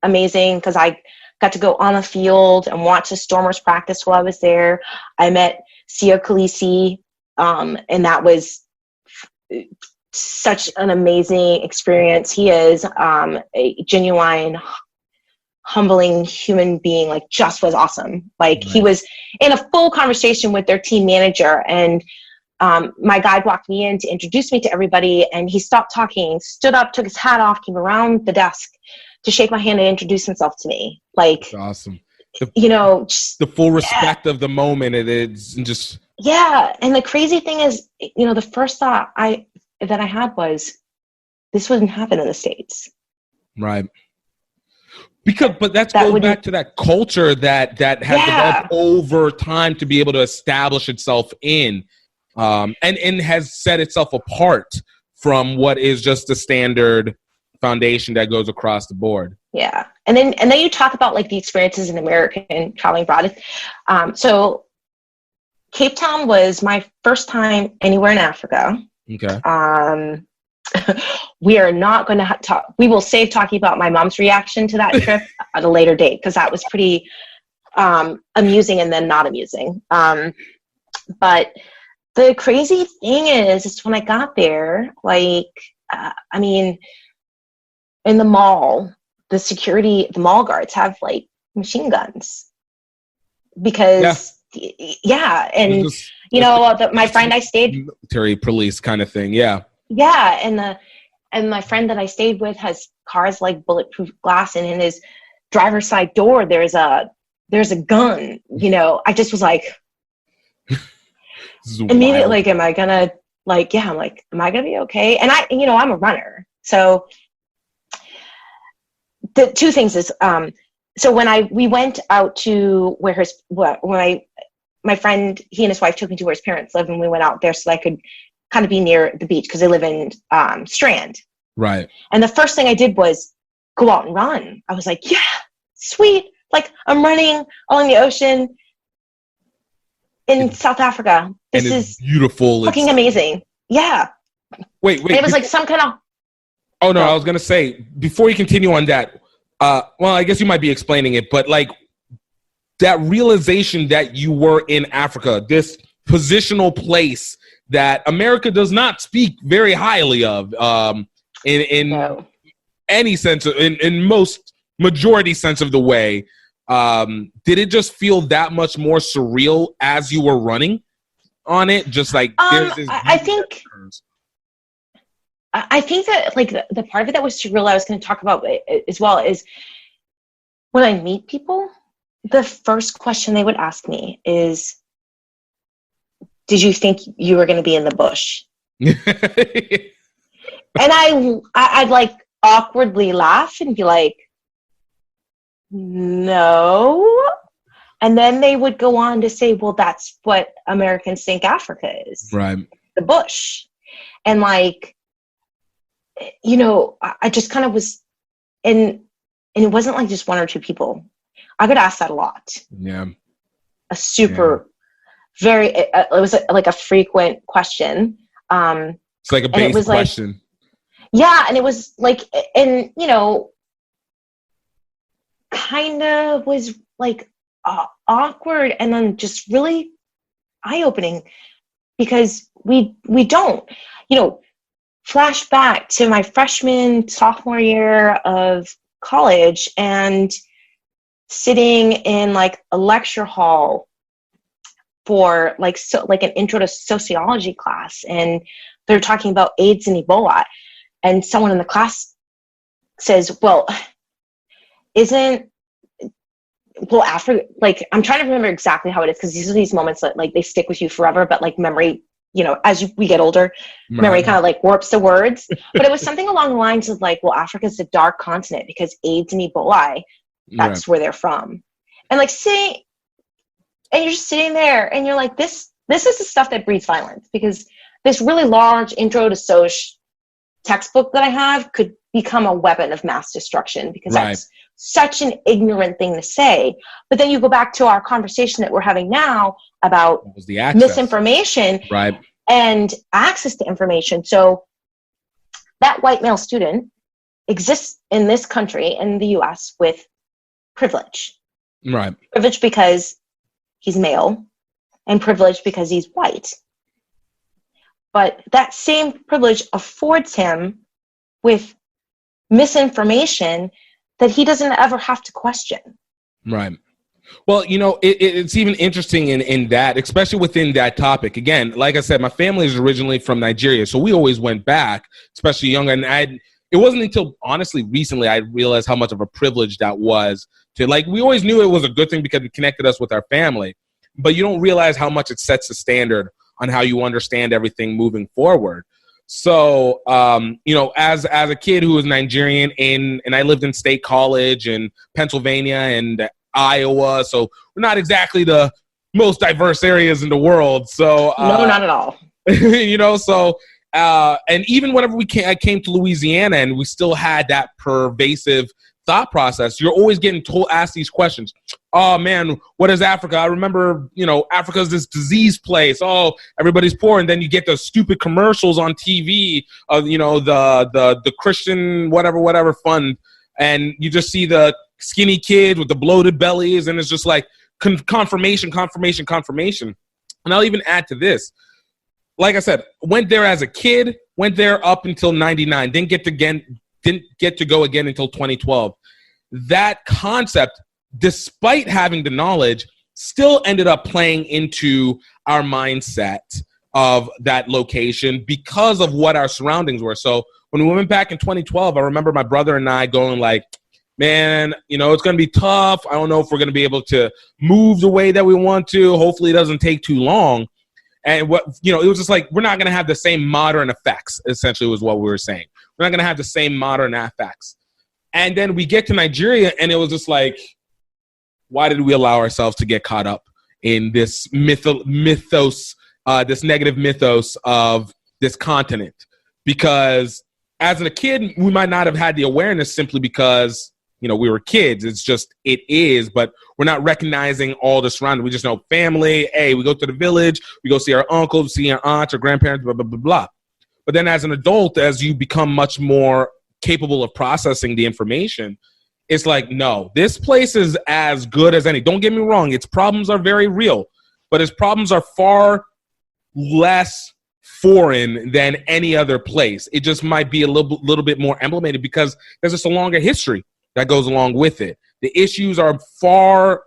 amazing because I got to go on the field and watch the Stormers practice while I was there. I met Sia Khaleesi, and that was such an amazing experience. He is a genuine, humbling human being, like just was awesome. Like right. He was in a full conversation with their team manager, and my guide walked me in to introduce me to everybody, and he stopped talking, stood up, took his hat off, came around the desk to shake my hand and introduce himself to me. Like, that's awesome. You know, just, the full respect of the moment. It is just. Yeah. And the crazy thing is, you know, the first thought I had was, this wouldn't happen in the States. Right. But that goes back to that culture that has developed over time to be able to establish itself in, and has set itself apart from what is just the standard foundation that goes across the board. Yeah. And then you talk about like the experiences in America and traveling abroad. So Cape Town was my first time anywhere in Africa. Okay. We are not going to talk. We will save talking about my mom's reaction to that trip at a later date, because that was pretty amusing and then not amusing. But the crazy thing is when I got there, like, I mean, in the mall, the mall guards have like machine guns because Yeah. And, Just- my friend I stayed, military police kind of thing. Yeah. yeah. And my friend that I stayed with has cars like bulletproof glass, and in his driver's side door, there's a gun, I just was like, immediately, like, am I gonna, like, yeah, I'm like, am I gonna be okay? And I'm a runner. So the two things is, so when we went out to where my friend, he and his wife took me to where his parents live, and we went out there so I could kind of be near the beach because they live in Strand. Right. And the first thing I did was go out and run. I was like, yeah, sweet. Like, I'm running along the ocean in South Africa. This is beautiful. Fucking amazing. Yeah. Wait. And it was like some kind of. Oh, no, I was going to say, before you continue on that, well, I guess you might be explaining it, but like that realization that you were in Africa, this positional place that America does not speak very highly of, in any sense, in most majority sense of the way. Did it just feel that much more surreal as you were running on it? Just like there's this I think that like the part of it that was surreal I was going to talk about as well is when I meet people, the first question they would ask me is, did you think you were going to be in the bush? And I'd like awkwardly laugh and be like, no. And then they would go on to say, well, that's what Americans think Africa is. Right. The bush. And like, I just kind of was, and it wasn't like just one or two people. I got asked that a lot. Yeah. It was like a frequent question. It's like a base question. Like, yeah. And it was like, and, kind of was like awkward and then just really eye-opening because we don't, flash back to my sophomore year of college and sitting in like a lecture hall for like an intro to sociology class, and they're talking about AIDS and Ebola, and someone in the class says, well, Africa, like, I'm trying to remember exactly how it is because these are these moments that like they stick with you forever, but like memory, as we get older, memory kind of like warps the words. But it was something along the lines of like, well, Africa's a dark continent because AIDS and Ebola, that's where they're from. And like and you're just sitting there and you're like, this is the stuff that breeds violence, because this really large intro to Soc textbook that I have could become a weapon of mass destruction, because that's such an ignorant thing to say. But then you go back to our conversation that we're having now about misinformation and access to information. So that white male student exists in this country, in the US, with privilege. Right. Privilege because he's male, and privilege because he's white. But that same privilege affords him with misinformation that he doesn't ever have to question. Right. Well, it's even interesting in that, especially within that topic. Again, like I said, my family is originally from Nigeria, so we always went back, especially younger. And it wasn't until, honestly, recently I realized how much of a privilege that was. We always knew it was a good thing because it connected us with our family, but you don't realize how much it sets the standard on how you understand everything moving forward. So, as a kid who was Nigerian and I lived in State College in Pennsylvania and Iowa, so we're not exactly the most diverse areas in the world. So no, not at all. And even whenever I came to Louisiana, and we still had that pervasive thought process, you're always getting asked these questions. Oh man, what is Africa? I remember, Africa's this disease place. Oh, everybody's poor. And then you get those stupid commercials on TV of, the Christian whatever fund. And you just see the skinny kid with the bloated bellies. And it's just like confirmation. And I'll even add to this. Like I said, went there as a kid, went there up until 99, didn't get to go again until 2012. That concept, despite having the knowledge, still ended up playing into our mindset of that location because of what our surroundings were. So when we went back in 2012, I remember my brother and I going like, man, you know, it's going to be tough. I don't know if we're going to be able to move the way that we want to. Hopefully it doesn't take too long. And what, you know, it was just like, we're not going to have the same modern effects, essentially was what we were saying. We're not going to have the same modern effects. And then we get to Nigeria and it was just like, why did we allow ourselves to get caught up in this mythos, this negative mythos of this continent? Because as a kid, we might not have had the awareness simply because, you know, we were kids. It's just, it is, but we're not recognizing all the surroundings. We just know family. Hey, we go to the village, we go see our uncles, see our aunts or grandparents, blah, blah, blah, blah. But then as an adult, as you become much more capable of processing the information, it's like, no, this place is as good as any. Don't get me wrong. Its problems are very real, but its problems are far less foreign than any other place. It just might be a little bit more emblemated because there's just a longer history that goes along with it. The issues are far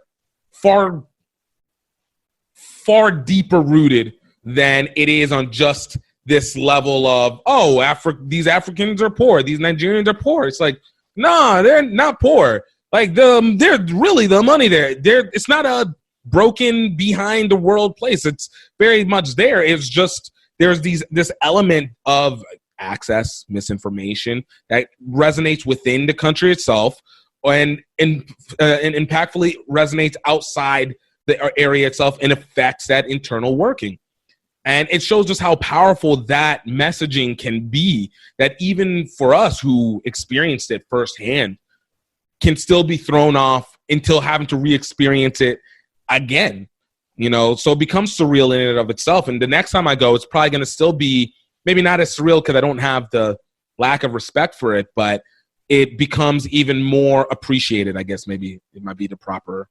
deeper rooted than it is on just this level of, oh, these Africans are poor, these Nigerians are poor. It's like, nah, they're not poor. Like they're really the money there. It's not a broken behind the world place. It's very much there. It's just there's this element of access, misinformation that resonates within the country itself, and impactfully resonates outside the area itself and affects that internal working. And it shows us how powerful that messaging can be, that even for us who experienced it firsthand can still be thrown off until having to re-experience it again. You know, so it becomes surreal in and of itself. And the next time I go, it's probably going to still be maybe not as surreal because I don't have the lack of respect for it, but it becomes even more appreciated. I guess maybe it might be the proper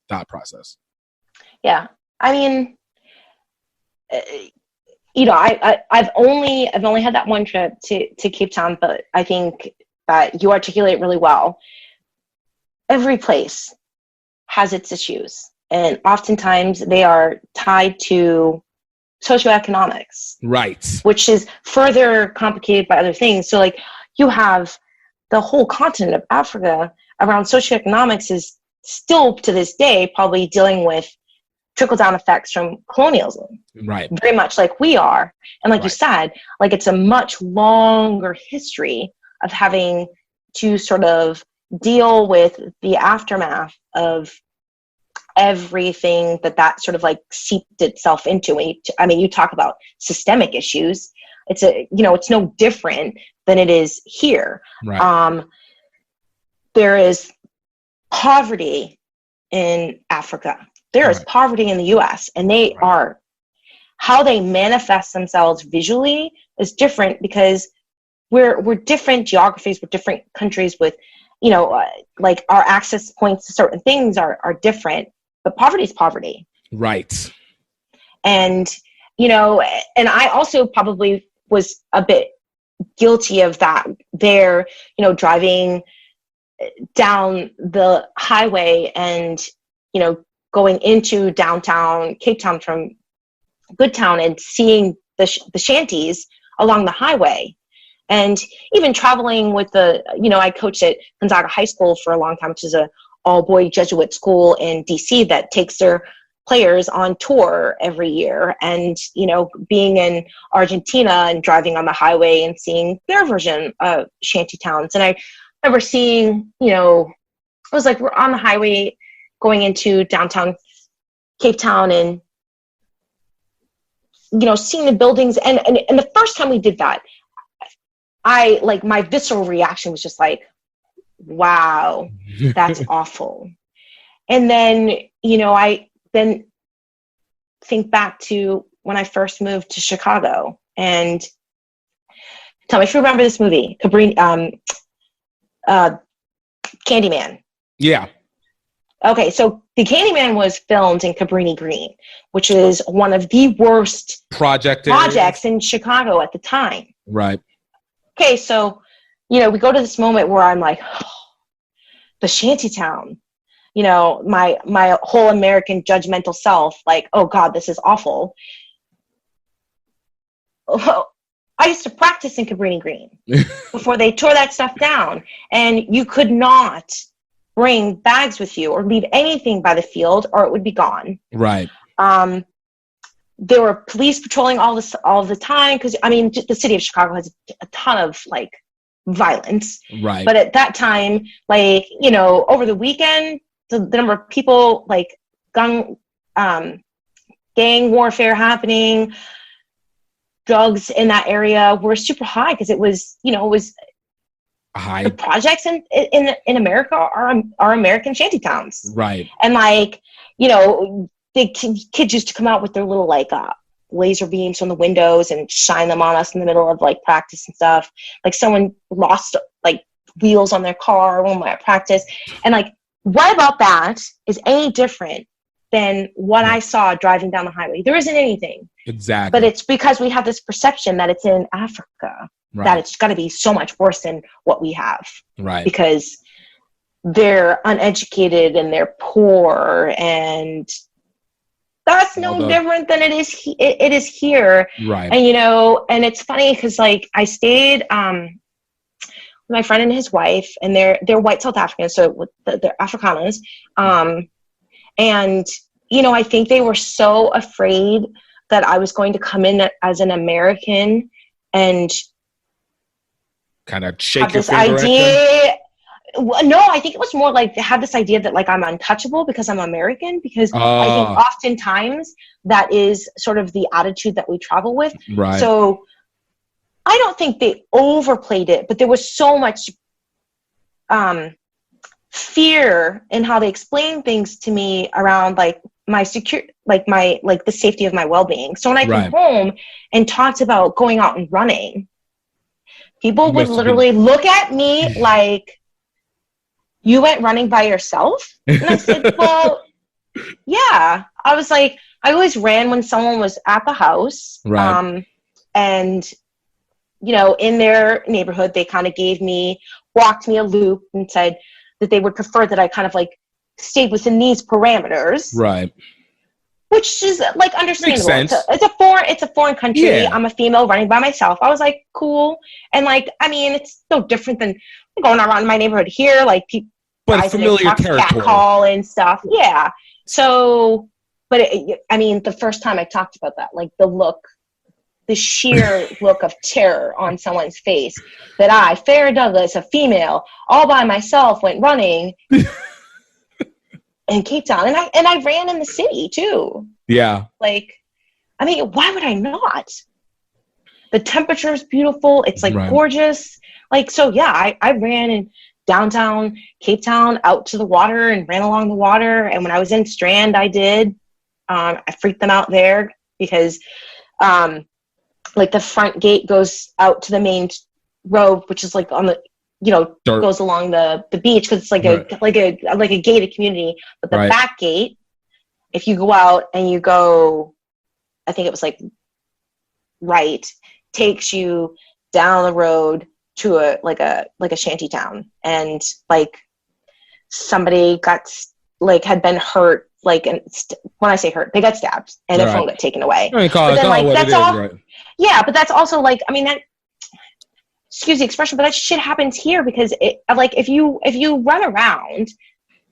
thought process. Yeah. I mean, you know, I've only had that one trip to Cape Town, but I think that you articulate really well. Every place has its issues, and oftentimes they are tied to socioeconomics, right? Which is further complicated by other things. So, like, you have the whole continent of Africa around socioeconomics is still to this day probably dealing with trickle-down effects from colonialism, right? Very much like we are. And like right. You said, like it's a much longer history of having to sort of deal with the aftermath of everything that sort of like seeped itself into. You talk about systemic issues. It's no different than it is here. Right. There is poverty in Africa. There is poverty in the U.S., and they are, how they manifest themselves visually is different because we're different geographies, we're different countries with, like our access points to certain things are different, but poverty is poverty. Right. And, and I also probably was a bit guilty of that there, driving down the highway and, going into downtown Cape Town from Goodtown and seeing the shanties along the highway. And even traveling with I coached at Gonzaga High School for a long time, which is a all-boy Jesuit school in DC that takes their players on tour every year. And, being in Argentina and driving on the highway and seeing their version of shanty towns. And I remember seeing, it was like we're on the highway going into downtown Cape Town and, seeing the buildings. And the first time we did that, my visceral reaction was just like, wow, that's awful. And then, I then think back to when I first moved to Chicago, and tell me if you remember this movie, Candyman. Yeah. Okay, so the Candyman was filmed in Cabrini Green, which is one of the worst projects in Chicago at the time. Right. Okay, so, we go to this moment where I'm like, oh, the shantytown, my whole American judgmental self, like, oh God, this is awful. I used to practice in Cabrini Green before they tore that stuff down, and you could not bring bags with you or leave anything by the field or it would be gone. Right. There were police patrolling all the time because, I mean, the city of Chicago has a ton of, like, violence. Right. But at that time, like, over the weekend, the number of people, like, gang warfare happening, drugs in that area were super high because it was high. The projects in America are American shanty towns. Right. And, like, the kids used to come out with their little, like, laser beams on the windows and shine them on us in the middle of, like, practice and stuff. Like, someone lost, like, wheels on their car when we were at practice. And, like, what about that is any different than what I saw driving down the highway? There isn't anything. Exactly. But it's because we have this perception that it's in Africa, that it's got to be so much worse than what we have. Right. Because they're uneducated and they're poor, and that's no different than it is here. Right. And, and it's funny because, like, I stayed with my friend and his wife, and they're white South Africans, so they're Afrikaners. And, I think they were so afraid that I was going to come in as an American and kind of shake your this finger idea. No, I think it was more like they had this idea that, like, I'm untouchable because I'm American, because I think oftentimes that is sort of the attitude that we travel with. Right. So I don't think they overplayed it, but there was so much fear in how they explained things to me around, like, my the safety of my well-being. So when I came home and talked about going out and running, people would literally look at me like, you went running by yourself? And I said, well, yeah. I was like, I always ran when someone was at the house. Right. And, in their neighborhood, they kind of walked me a loop and said that they would prefer that I kind of, like, stayed within these parameters. Right. Which is, like, understandable. Makes sense. It's a foreign country. Yeah. I'm a female running by myself. I was like, cool. And, like, I mean, it's no different than going around my neighborhood here. Like, people, but familiar territory. Call and stuff. Yeah. So, but the first time I talked about that, like, the sheer look of terror on someone's face that I, Farrah Douglas, a female, all by myself, went running in Cape Town. And I ran in the city too. Yeah. Like, I mean, why would I not? The temperature is beautiful. It's, like, gorgeous. Like, so yeah, I ran in downtown Cape Town out to the water and ran along the water. And when I was in Strand, I did. I freaked them out there because, like, the front gate goes out to the main road, which is, like, on the, goes along the beach, because it's like a gated community. But the back gate, if you go out and you go, I think it was, like, right, takes you down the road to a shanty town. And, like, somebody had been hurt, like, and when I say hurt, they got stabbed and their phone got taken away. But then, like, that's all. Right. Yeah, but that's also, like, I mean, that, excuse the expression, but that shit happens here because if you run around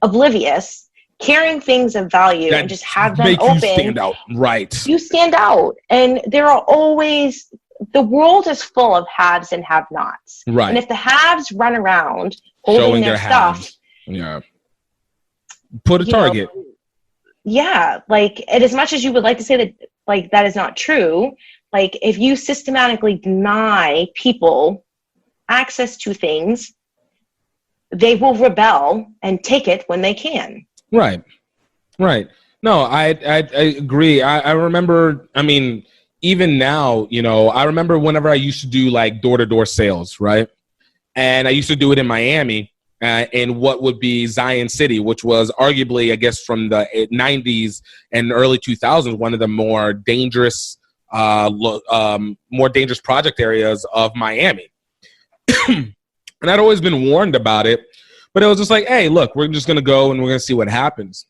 oblivious, carrying things of value that and just have them open, you stand out. Right. You stand out. And there are always, the world is full of haves and have-nots. Right. And if the haves run around holding showing their stuff, hands. Yeah. Put a target. Yeah, like, and as much as you would like to say that, like, that is not true, like, if you systematically deny people access to things, they will rebel and take it when they can. Right. No, I agree. I remember, I mean, even now, I remember whenever I used to do, like, door-to-door sales, right? And I used to do it in Miami. In what would be Zion City, which was arguably, I guess, from the 90s and early 2000s, one of the more dangerous project areas of Miami. And I'd always been warned about it, But it was just like, hey, look, we're just going to go and we're going to see what happens.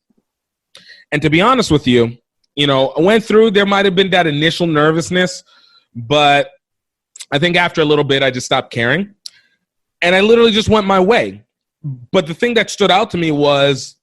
And to be honest with you, I went through, there might have been that initial nervousness, but I think after a little bit, I just stopped caring. And I literally just went my way. But the thing that stood out to me was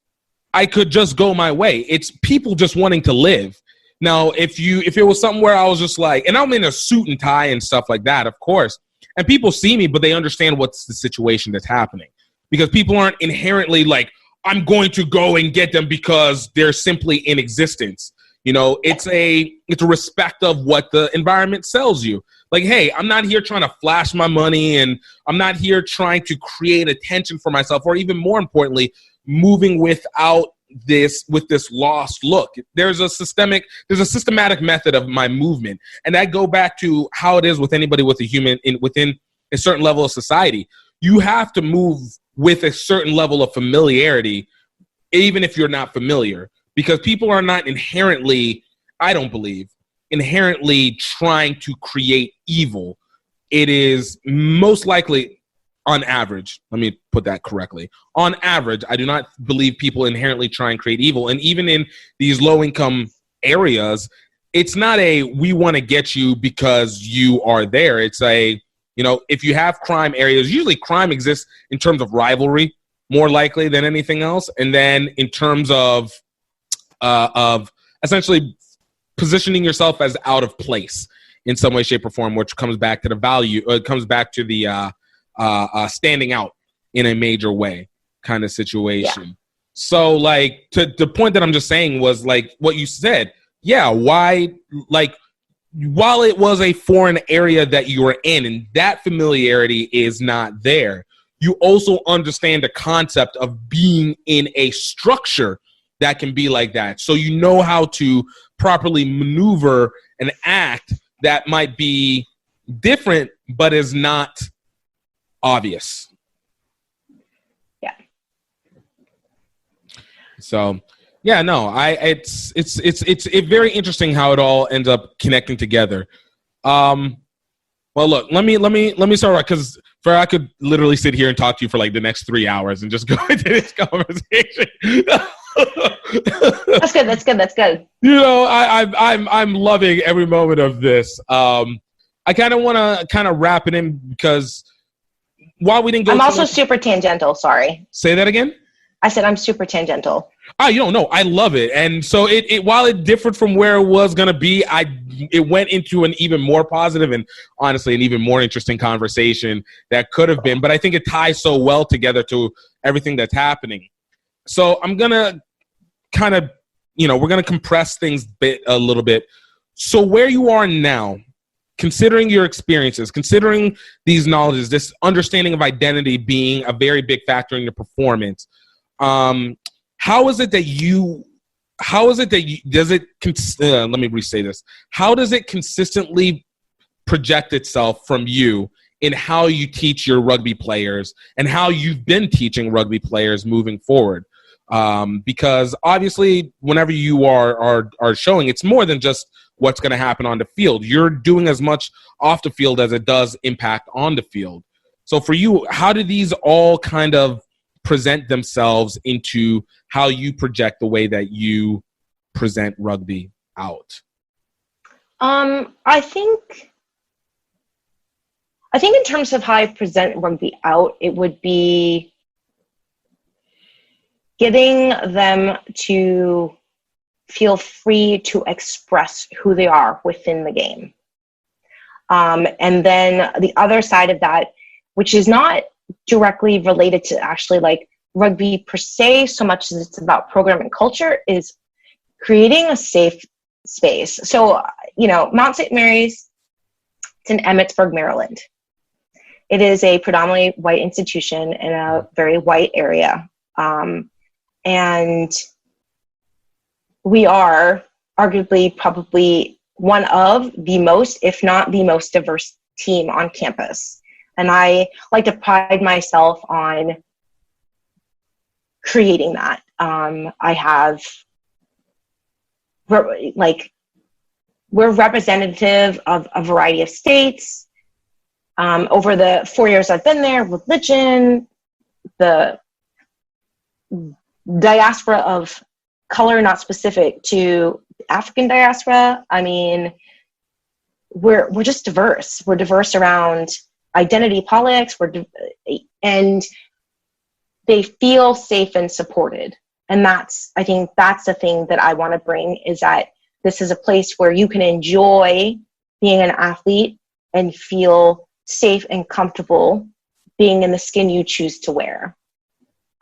I could just go my way. It's people just wanting to live. Now, if it was something where I was just like, and I'm in a suit and tie and stuff like that, of course, and people see me, but they understand what's the situation that's happening. Because people aren't inherently like, I'm going to go and get them because they're simply in existence. It's a respect of what the environment sells you. Like, hey, I'm not here trying to flash my money, and I'm not here trying to create attention for myself, or even more importantly, moving with this lost look. There's a systematic method of my movement, and I go back to how it is with anybody with within a certain level of society. You have to move with a certain level of familiarity, even if you're not familiar, because people are not inherently, I don't believe, inherently trying to create evil. It is most likely, on average, let me put that correctly. On average, I do not believe people inherently try and create evil. And even in these low-income areas, it's not we want to get you because you are there. It's if you have crime areas, usually crime exists in terms of rivalry more likely than anything else. And then in terms of essentially positioning yourself as out of place in some way, shape, or form, which comes back to the value, it comes back to the standing out in a major way kind of situation. Yeah. So like to the point that I'm just saying was like what you said. Yeah. Why, like, while it was a foreign area that you were in and that familiarity is not there, you also understand the concept of being in a structure that can be like that. So you know how to properly maneuver and act that might be different, but is not obvious. Yeah. So, yeah, no, it's very interesting how it all ends up connecting together. Well, look, let me start right, because I could literally sit here and talk to you for like the next 3 hours and just go into this conversation. That's good. I'm loving every moment of this. I kind of want to wrap it in because while we didn't go, I'm also super tangential. Sorry. Say that again. I said I'm super tangential. Oh, you don't know. I love it. And so it while it differed from where it was going to be, it went into an even more positive and honestly an even more interesting conversation that could have been. But I think it ties so well together to everything that's happening. So I'm going to kind of, we're going to compress things a little bit. So where you are now, considering your experiences, considering these knowledges, this understanding of identity being a very big factor in your performance, how does it consistently project itself from you in how you teach your rugby players and how you've been teaching rugby players moving forward? Because obviously whenever you are showing, it's more than just what's going to happen on the field. You're doing as much off the field as it does impact on the field. So for you, how do these all kind of present themselves into how you project the way that you present rugby out? I think in terms of how I present rugby out, it would be getting them to feel free to express who they are within the game. And then the other side of that, which is not directly related to actually like rugby per se, so much as it's about program and culture, is creating a safe space. So, Mount St. Mary's, it's in Emmitsburg, Maryland. It is a predominantly white institution in a very white area. And we are arguably probably one of the most, if not the most diverse team on campus. And I like to pride myself on creating that. I have, we're representative of a variety of states. Over the 4 years I've been there, religion, the diaspora of color, not specific to African diaspora. I mean, we're just diverse. We're diverse around identity politics. And they feel safe and supported. And I think that's the thing that I want to bring, is that this is a place where you can enjoy being an athlete and feel safe and comfortable being in the skin you choose to wear.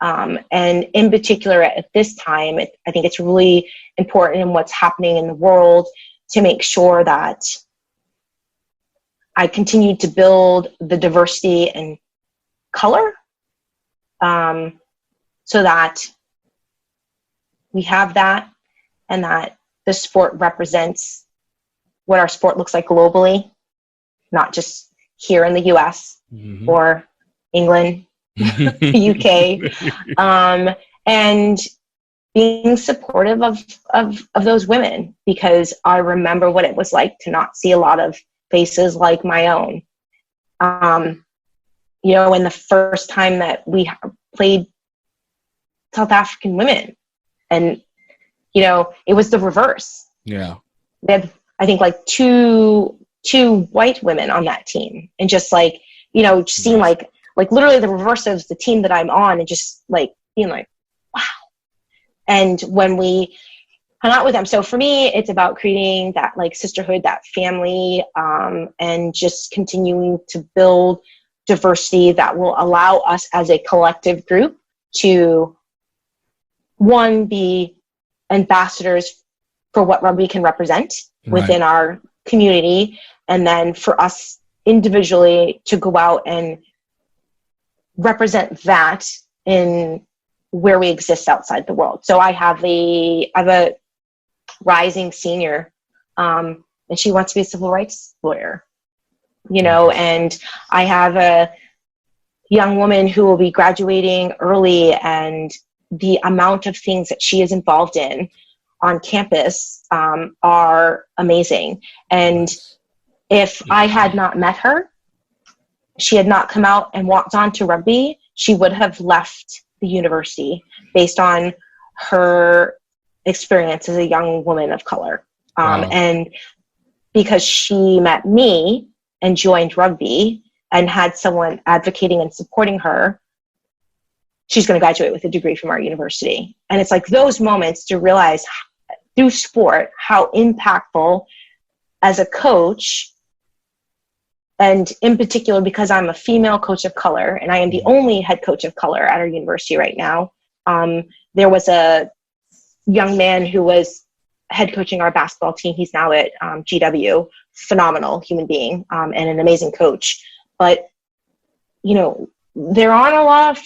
And in particular at this time, I think it's really important in what's happening in the world to make sure that I continue to build the diversity and color, so that we have that, and that the sport represents what our sport looks like globally, not just here in the US or England, UK, and being supportive of those women, because I remember what it was like to not see a lot of faces like my own. You know, in the first time that we played South African women, and, you know, it was the reverse. Yeah. They had, I think, like two white women on that team, and just like, you know, just seeing like literally the reverse of the team that I'm on, and just like being like, wow. And when we hung out with them, so for me, it's about creating that like sisterhood, that family, and just continuing to build diversity that will allow us as a collective group to, one, be ambassadors for what rugby can represent within our community, and then for us individually to go out and represent that in where we exist outside the world. So I have a rising senior, and she wants to be a civil rights lawyer, you know, and I have a young woman who will be graduating early, and the amount of things that she is involved in on campus are amazing. And if I had not met her, she had not come out and walked on to rugby, she would have left the university based on her experience as a young woman of color. And because she met me and joined rugby and had someone advocating and supporting her, she's going to graduate with a degree from our university. And it's like those moments to realize through sport how impactful as a coach, and in particular because I'm a female coach of color and I am the only head coach of color at our university right now. There was a young man who was head coaching our basketball team. He's now at GW, phenomenal human being, and an amazing coach. But, you know, there aren't a lot of,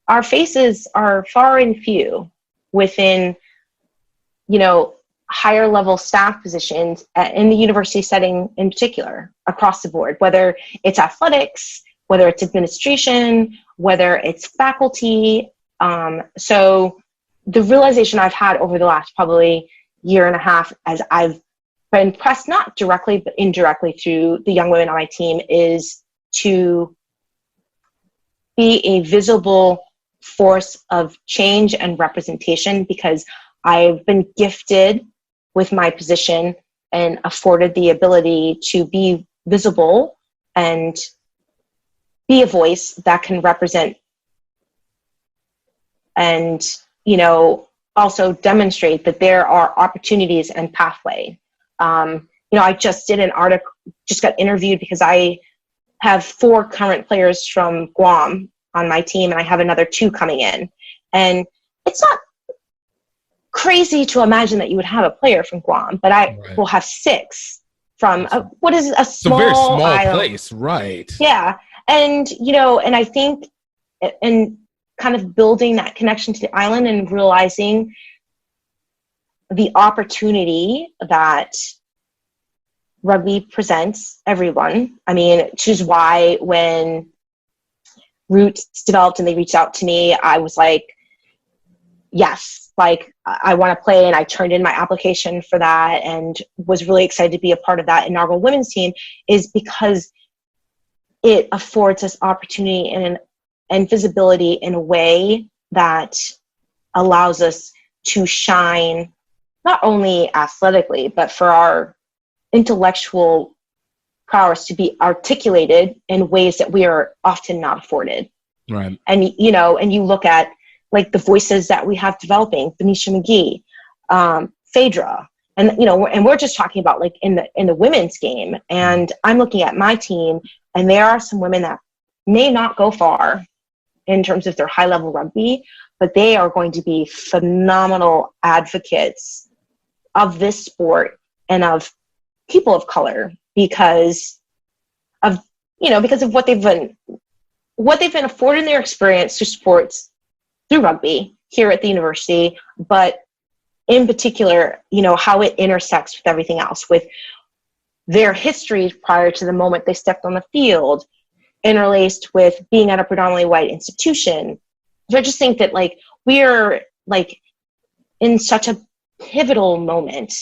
our faces are far and few within, you know, higher level staff positions in the university setting in particular, across the board, whether it's athletics, whether it's administration, whether it's faculty. So the realization I've had over the last probably year and a half, as I've been pressed not directly but indirectly through the young women on my team, is to be a visible force of change and representation, because I've been gifted with my position and afforded the ability to be visible and be a voice that can represent and, you know, also demonstrate that there are opportunities and pathway. You know, I just did an article, just got interviewed because I have 4 current players from Guam on my team, and I have another 2 coming in. And it's not crazy to imagine that you would have a player from Guam, but I will have 6 from what is a small, very small island. Place, right? Yeah, and you know, and I think, and kind of building that connection to the island and realizing the opportunity that rugby presents everyone. I mean, which is why when Roots developed and they reached out to me, I was like, yes, like I want to play, and I turned in my application for that and was really excited to be a part of that inaugural women's team, is because it affords us opportunity and visibility in a way that allows us to shine not only athletically, but for our intellectual prowess to be articulated in ways that we are often not afforded. Right. And, you know, and you look at like the voices that we have developing, Benicia McGee, Phaedra, and, you know, and we're just talking about like in the women's game. And I'm looking at my team, and there are some women that may not go far in terms of their high level rugby, but they are going to be phenomenal advocates of this sport and of people of color because of, you know, because of what they've been afforded in their experience through sports, through rugby here at the university, but in particular, you know, how it intersects with everything else, with their histories prior to the moment they stepped on the field, interlaced with being at a predominantly white institution. So I just think that like we're like in such a pivotal moment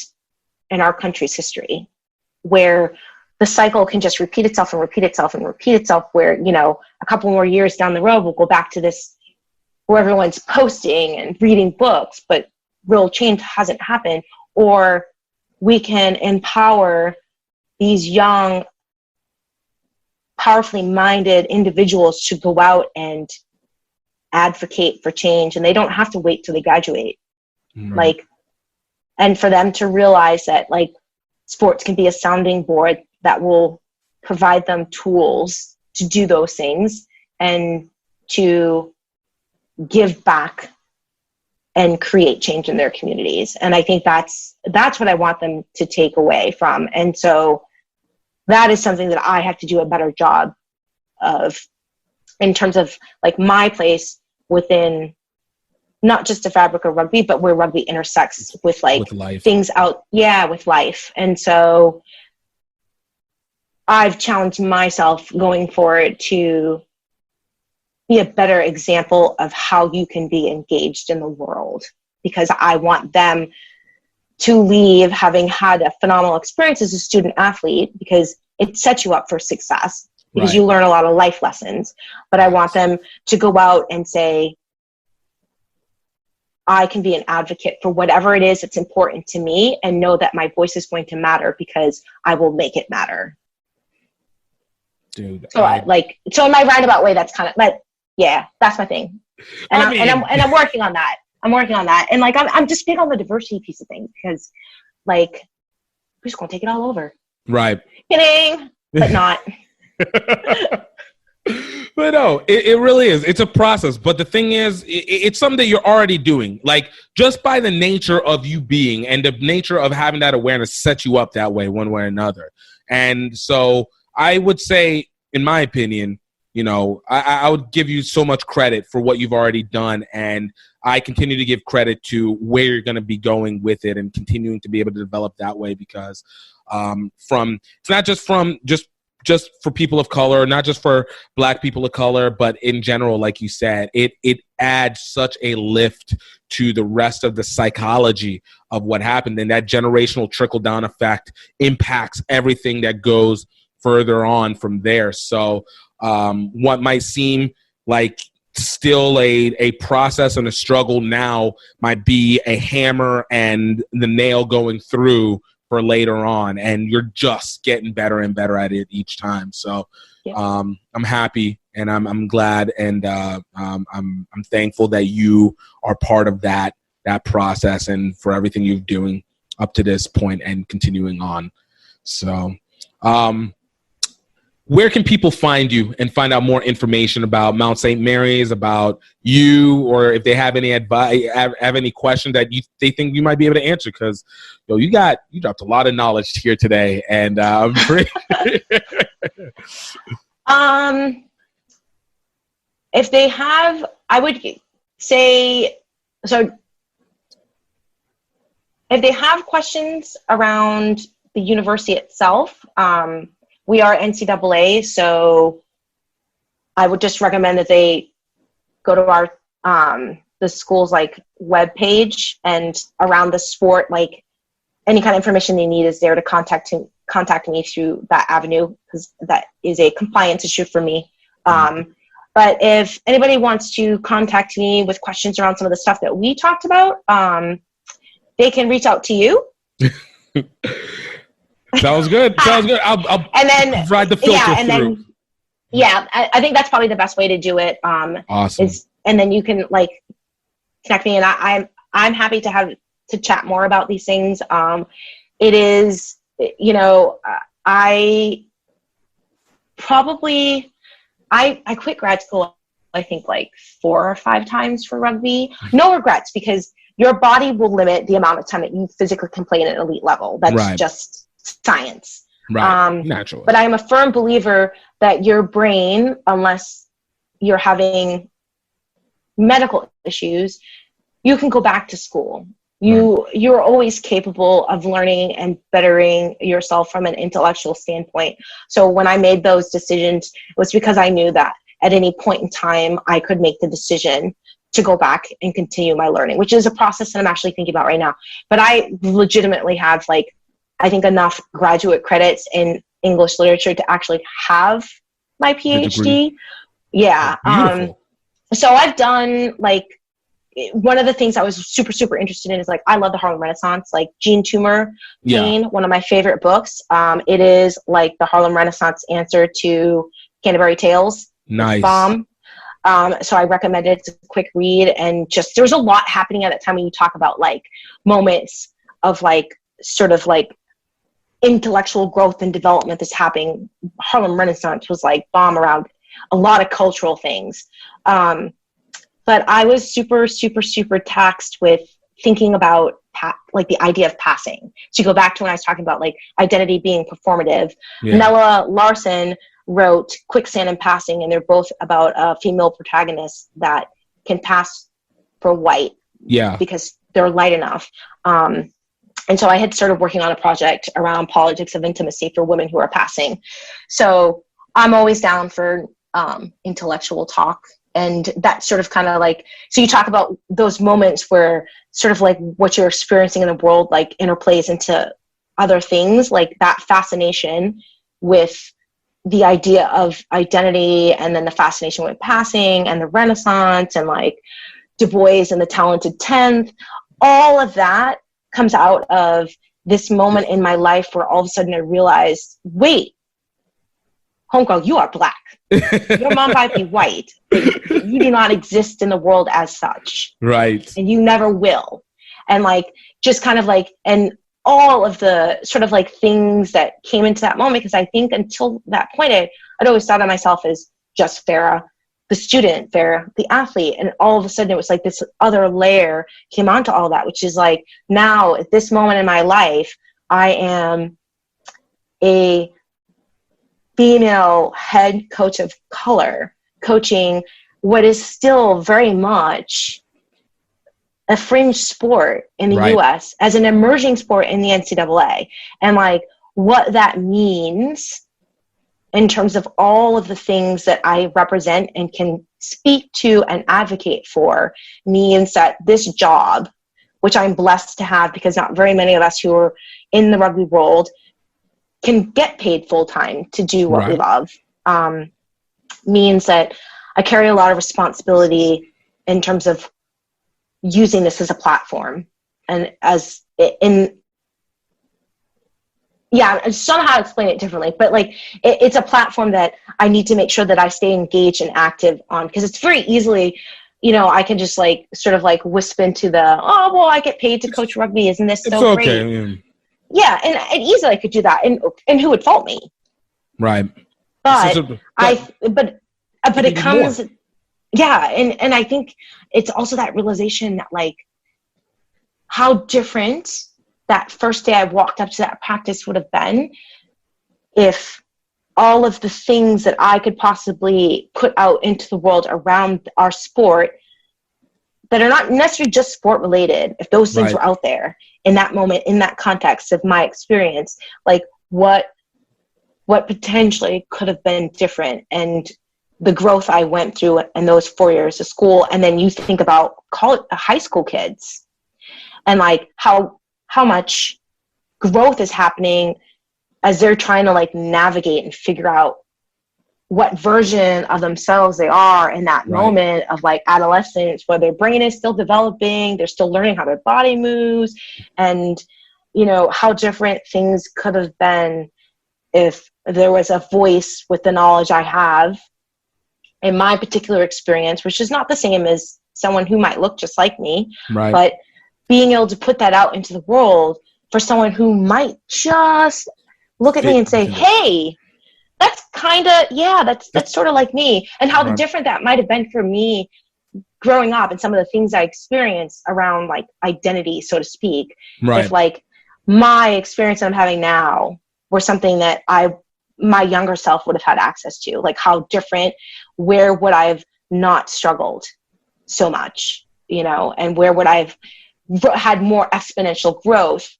in our country's history where the cycle can just repeat itself and repeat itself and repeat itself, where, you know, a couple more years down the road, we'll go back to this where everyone's posting and reading books, but real change hasn't happened. Or we can empower these young, powerfully minded individuals to go out and advocate for change, and they don't have to wait till they graduate. Mm-hmm. Like, and for them to realize that like sports can be a sounding board that will provide them tools to do those things and to give back and create change in their communities. And I think that's what I want them to take away from. And so that is something that I have to do a better job of in terms of like my place within not just the fabric of rugby, but where rugby intersects with like with things out. Yeah, with life. And so I've challenged myself going forward to be a better example of how you can be engaged in the world, because I want them to leave having had a phenomenal experience as a student athlete, because it sets you up for success, because you learn a lot of life lessons. But I want them to go out and say, I can be an advocate for whatever it is that's important to me, and know that my voice is going to matter because I will make it matter. Dude. So so in my roundabout way, that's kind of like, yeah, that's my thing. And I'm working on that. And like, I'm just big on the diversity piece of things, because like, we're just going to take it all over. Right. Kidding, but not. But no, it really is. It's a process. But the thing is, it's something that you're already doing. Like, just by the nature of you being and the nature of having that awareness sets you up that way, one way or another. And so I would say, in my opinion, you know, I would give you so much credit for what you've already done. And I continue to give credit to where you're going to be going with it and continuing to be able to develop that way, because it's not just from just for people of color, not just for Black people of color, but in general, like you said, it adds such a lift to the rest of the psychology of what happened. And that generational trickle-down effect impacts everything that goes further on from there. So what might seem like still a process and a struggle now might be a hammer and the nail going through for later on, and you're just getting better and better at it each time. So I'm happy, and I'm glad, and I'm thankful that you are part of that process, and for everything you're doing up to this point and continuing on. So where can people find you and find out more information about Mount St. Mary's, about you, or if they have any advice, have any question that they think you might be able to answer? Because you dropped a lot of knowledge here today, and I'm pretty. If they have, I would say so. If they have questions around the university itself, we are NCAA, so I would just recommend that they go to our the school's like webpage, and around the sport, like any kind of information they need is there to contact me through that avenue, because that is a compliance issue for me. But if anybody wants to contact me with questions around some of the stuff that we talked about, they can reach out to you. Sounds good. I'll and then provide the filter through. I think that's probably the best way to do it. Awesome. And then you can like connect me, and I'm happy to chat more about these things. It is, I quit grad school, I think like 4 or 5 times for rugby. No regrets, because your body will limit the amount of time that you physically can play at an elite level. That's just science. Right. Naturally. But I am a firm believer that your brain, unless you're medical issues, you can go back to school. You're always capable of learning and bettering yourself from an intellectual standpoint. So when I made those decisions, it was because I knew that at any point in time, I could make the decision to go back and continue my learning, which is a process that I'm actually thinking about right now. But I legitimately have I think enough graduate credits in English literature to actually have my PhD. Yeah. Beautiful. So I've done one of the things I was super, super interested in is I love the Harlem Renaissance, Jean Toomer, one of my favorite books. It is the Harlem Renaissance answer to Canterbury Tales. Nice. Bomb. So I recommend it. It's a quick read, and just there's a lot happening at that time when you talk about moments of sort of intellectual growth and development that's happening. Harlem Renaissance was bomb around a lot of cultural things. But I was super, super, super taxed with thinking about the idea of passing. So you go back to when I was talking about identity being performative. Yeah. Nella Larson wrote Quicksand and Passing, and they're both about a female protagonist that can pass for white. Yeah. Because they're light enough. And so I had started working on a project around politics of intimacy for women who are passing. So I'm always down for intellectual talk. And that's sort of kind of so you talk about those moments where sort of what you're experiencing in the world interplays into other things, that fascination with the idea of identity, and then the fascination with passing and the Renaissance and Du Bois and the Talented Tenth. All of that comes out of this moment in my life where all of a sudden I realized, wait, homegirl, you are Black. Your mom might be white, but you do not exist in the world as such. Right. And you never will. And just kind of and all of the sort of things that came into that moment, because I think until that point, I'd always thought of myself as just Farrah, the student, Farrah, the athlete. And all of a sudden it was this other layer came onto all that, which is now at this moment in my life, I am a female head coach of color, coaching what is still very much a fringe sport in the U.S. as an emerging sport in the NCAA. And what that means in terms of all of the things that I represent and can speak to and advocate for means that this job, which I'm blessed to have because not very many of us who are in the rugby world can get paid full-time to do what we love, means that I carry a lot of responsibility in terms of using this as a platform. And I don't know how to explain it differently, but it's a platform that I need to make sure that I stay engaged and active on, because it's very easily, I can just sort of wisp into I get paid to coach rugby. Isn't this so great? Okay. Yeah, and easily I could do that, and who would fault me? Right. But it comes, and I think it's also that realization that how different that first day I walked up to that practice would have been if all of the things that I could possibly put out into the world around our sport that are not necessarily just sport related, if those things were out there in that moment, in that context of my experience, what potentially could have been different, and the growth I went through in those 4 years of school. And then you think about high school kids and how much growth is happening as they're trying to navigate and figure out what version of themselves they are in that moment of like adolescence, where their brain is still developing, they're still learning how their body moves, and how different things could have been if there was a voice with the knowledge I have in my particular experience, which is not the same as someone who might look just like me, but being able to put that out into the world for someone who might just look at me and say, hey, that's kind of, that's sort of like me, and how different that might have been for me growing up and some of the things I experienced around like identity, so to speak. If like my experience that I'm having now were something that my younger self would have had access to, like how different, where would I have not struggled so much, and where would I have had more exponential growth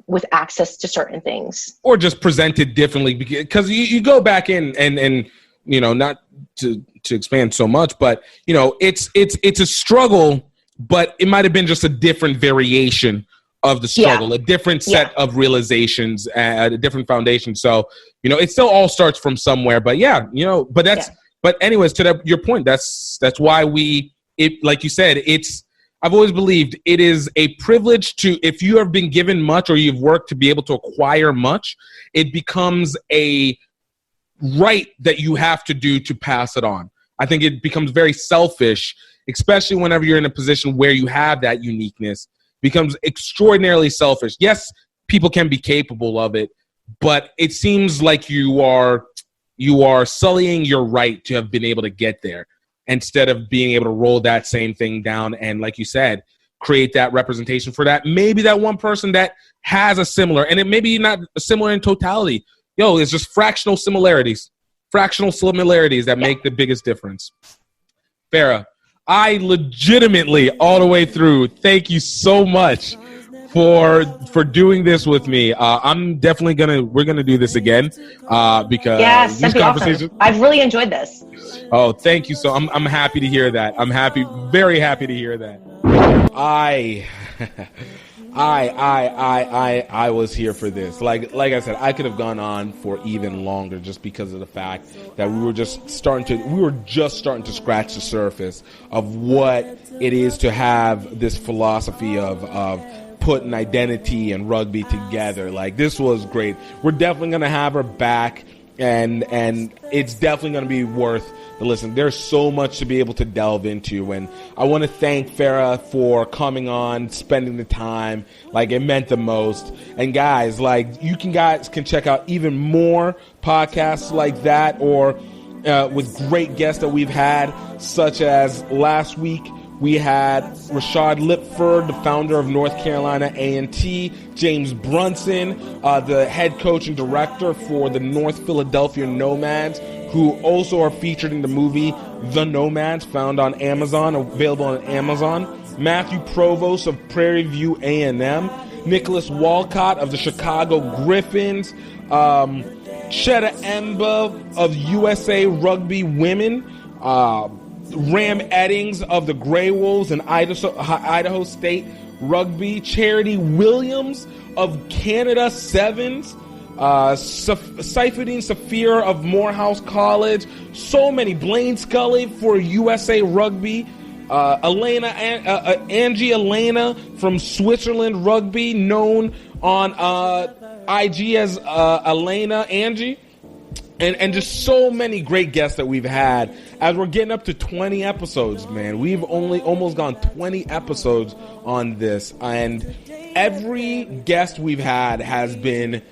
with access to certain things, or just presented differently, because you go back in and not to expand so much, but it's a struggle, but it might have been just a different variation of the struggle, a different set of realizations, a different foundation. So it still all starts from somewhere, but but anyways, to your point, that's why like you said, I've always believed it is a privilege if you have been given much or you've worked to be able to acquire much, it becomes a right that you have to do to pass it on. I think it becomes very selfish, especially whenever you're in a position where you have that uniqueness. It becomes extraordinarily selfish. Yes, people can be capable of it, but it seems like you are sullying your right to have been able to get there, instead of being able to roll that same thing down and, like you said, create that representation for that one person that has a similar, and it may be not similar in totality. It's just fractional similarities that make the biggest difference. Farrah, I legitimately, all the way through, thank you so much for doing this with me. I'm definitely we're gonna do this again because these conversations. Awesome. I've really enjoyed this. Oh, thank you. So I'm happy to hear that. I'm very happy to hear that. I was here for this. Like I said, I could have gone on for even longer just because of the fact that we were just starting to scratch the surface of what it is to have this philosophy of putting identity and rugby together. Like, this was great. We're definitely going to have her back, and it's definitely going to be worth the listen. There's so much to be able to delve into, and I want to thank Farrah for coming on, spending the time. Like, it meant the most. And guys, like, you guys can check out even more podcasts like that, or with great guests that we've had, such as last week we had Rashad Lipford, the founder of North Carolina A&T, James Brunson, the head coach and director for the North Philadelphia Nomads, who also are featured in the movie The Nomads, found on Amazon, available on Amazon. Matthew Provost of Prairie View A&M, Nicholas Walcott of the Chicago Griffins, Shetta Emba of USA Rugby Women, Ram Eddings of the Grey Wolves and Idaho State Rugby, Charity Williams of Canada Sevens, Saifuddin Safir of Morehouse College, so many, Blaine Scully for USA Rugby, Angie Elena from Switzerland Rugby, known on IG as Elena Angie. And just so many great guests that we've had. As we're getting up to 20 episodes, man. We've only almost gone 20 episodes on this. And every guest we've had has been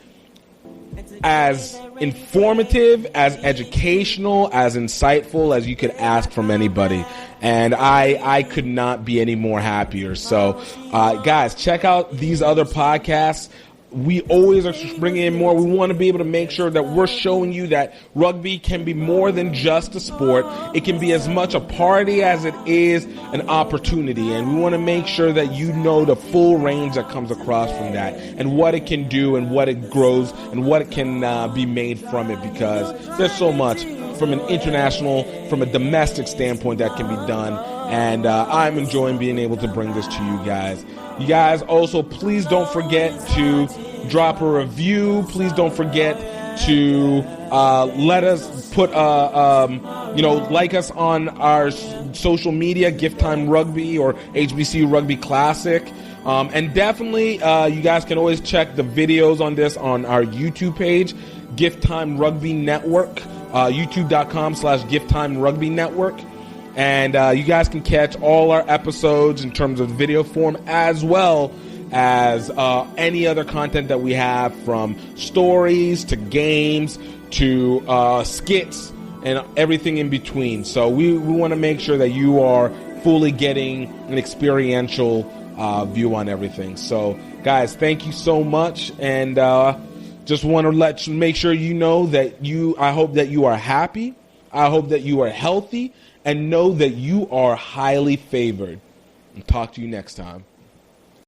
as informative, as educational, as insightful as you could ask from anybody. And I could not be any more happier. So, guys, check out these other podcasts. We always are bringing in more. We want to be able to make sure that we're showing you that rugby can be more than just a sport. It can be as much a party as it is an opportunity. And we want to make sure that you know the full range that comes across from that, and what it can do, and what it grows, and what it can be made from it, because there's so much from an international, from a domestic standpoint that can be done. And I'm enjoying being able to bring this to you guys. You guys also, please don't forget to drop a review. Please don't forget to let us put like us on our social media, GiftTime Rugby or HBCU Rugby Classic. And definitely, you guys can always check the videos on this on our YouTube page, GiftTime Rugby Network, youtube.com/GiftTime Rugby Network. And you guys can catch all our episodes in terms of video form, as well as any other content that we have, from stories to games to skits and everything in between. So we want to make sure that you are fully getting an experiential view on everything. So guys, thank you so much, and just want to make sure you know that I hope that you are happy, I hope that you are healthy, and know that you are highly favored. And talk to you next time.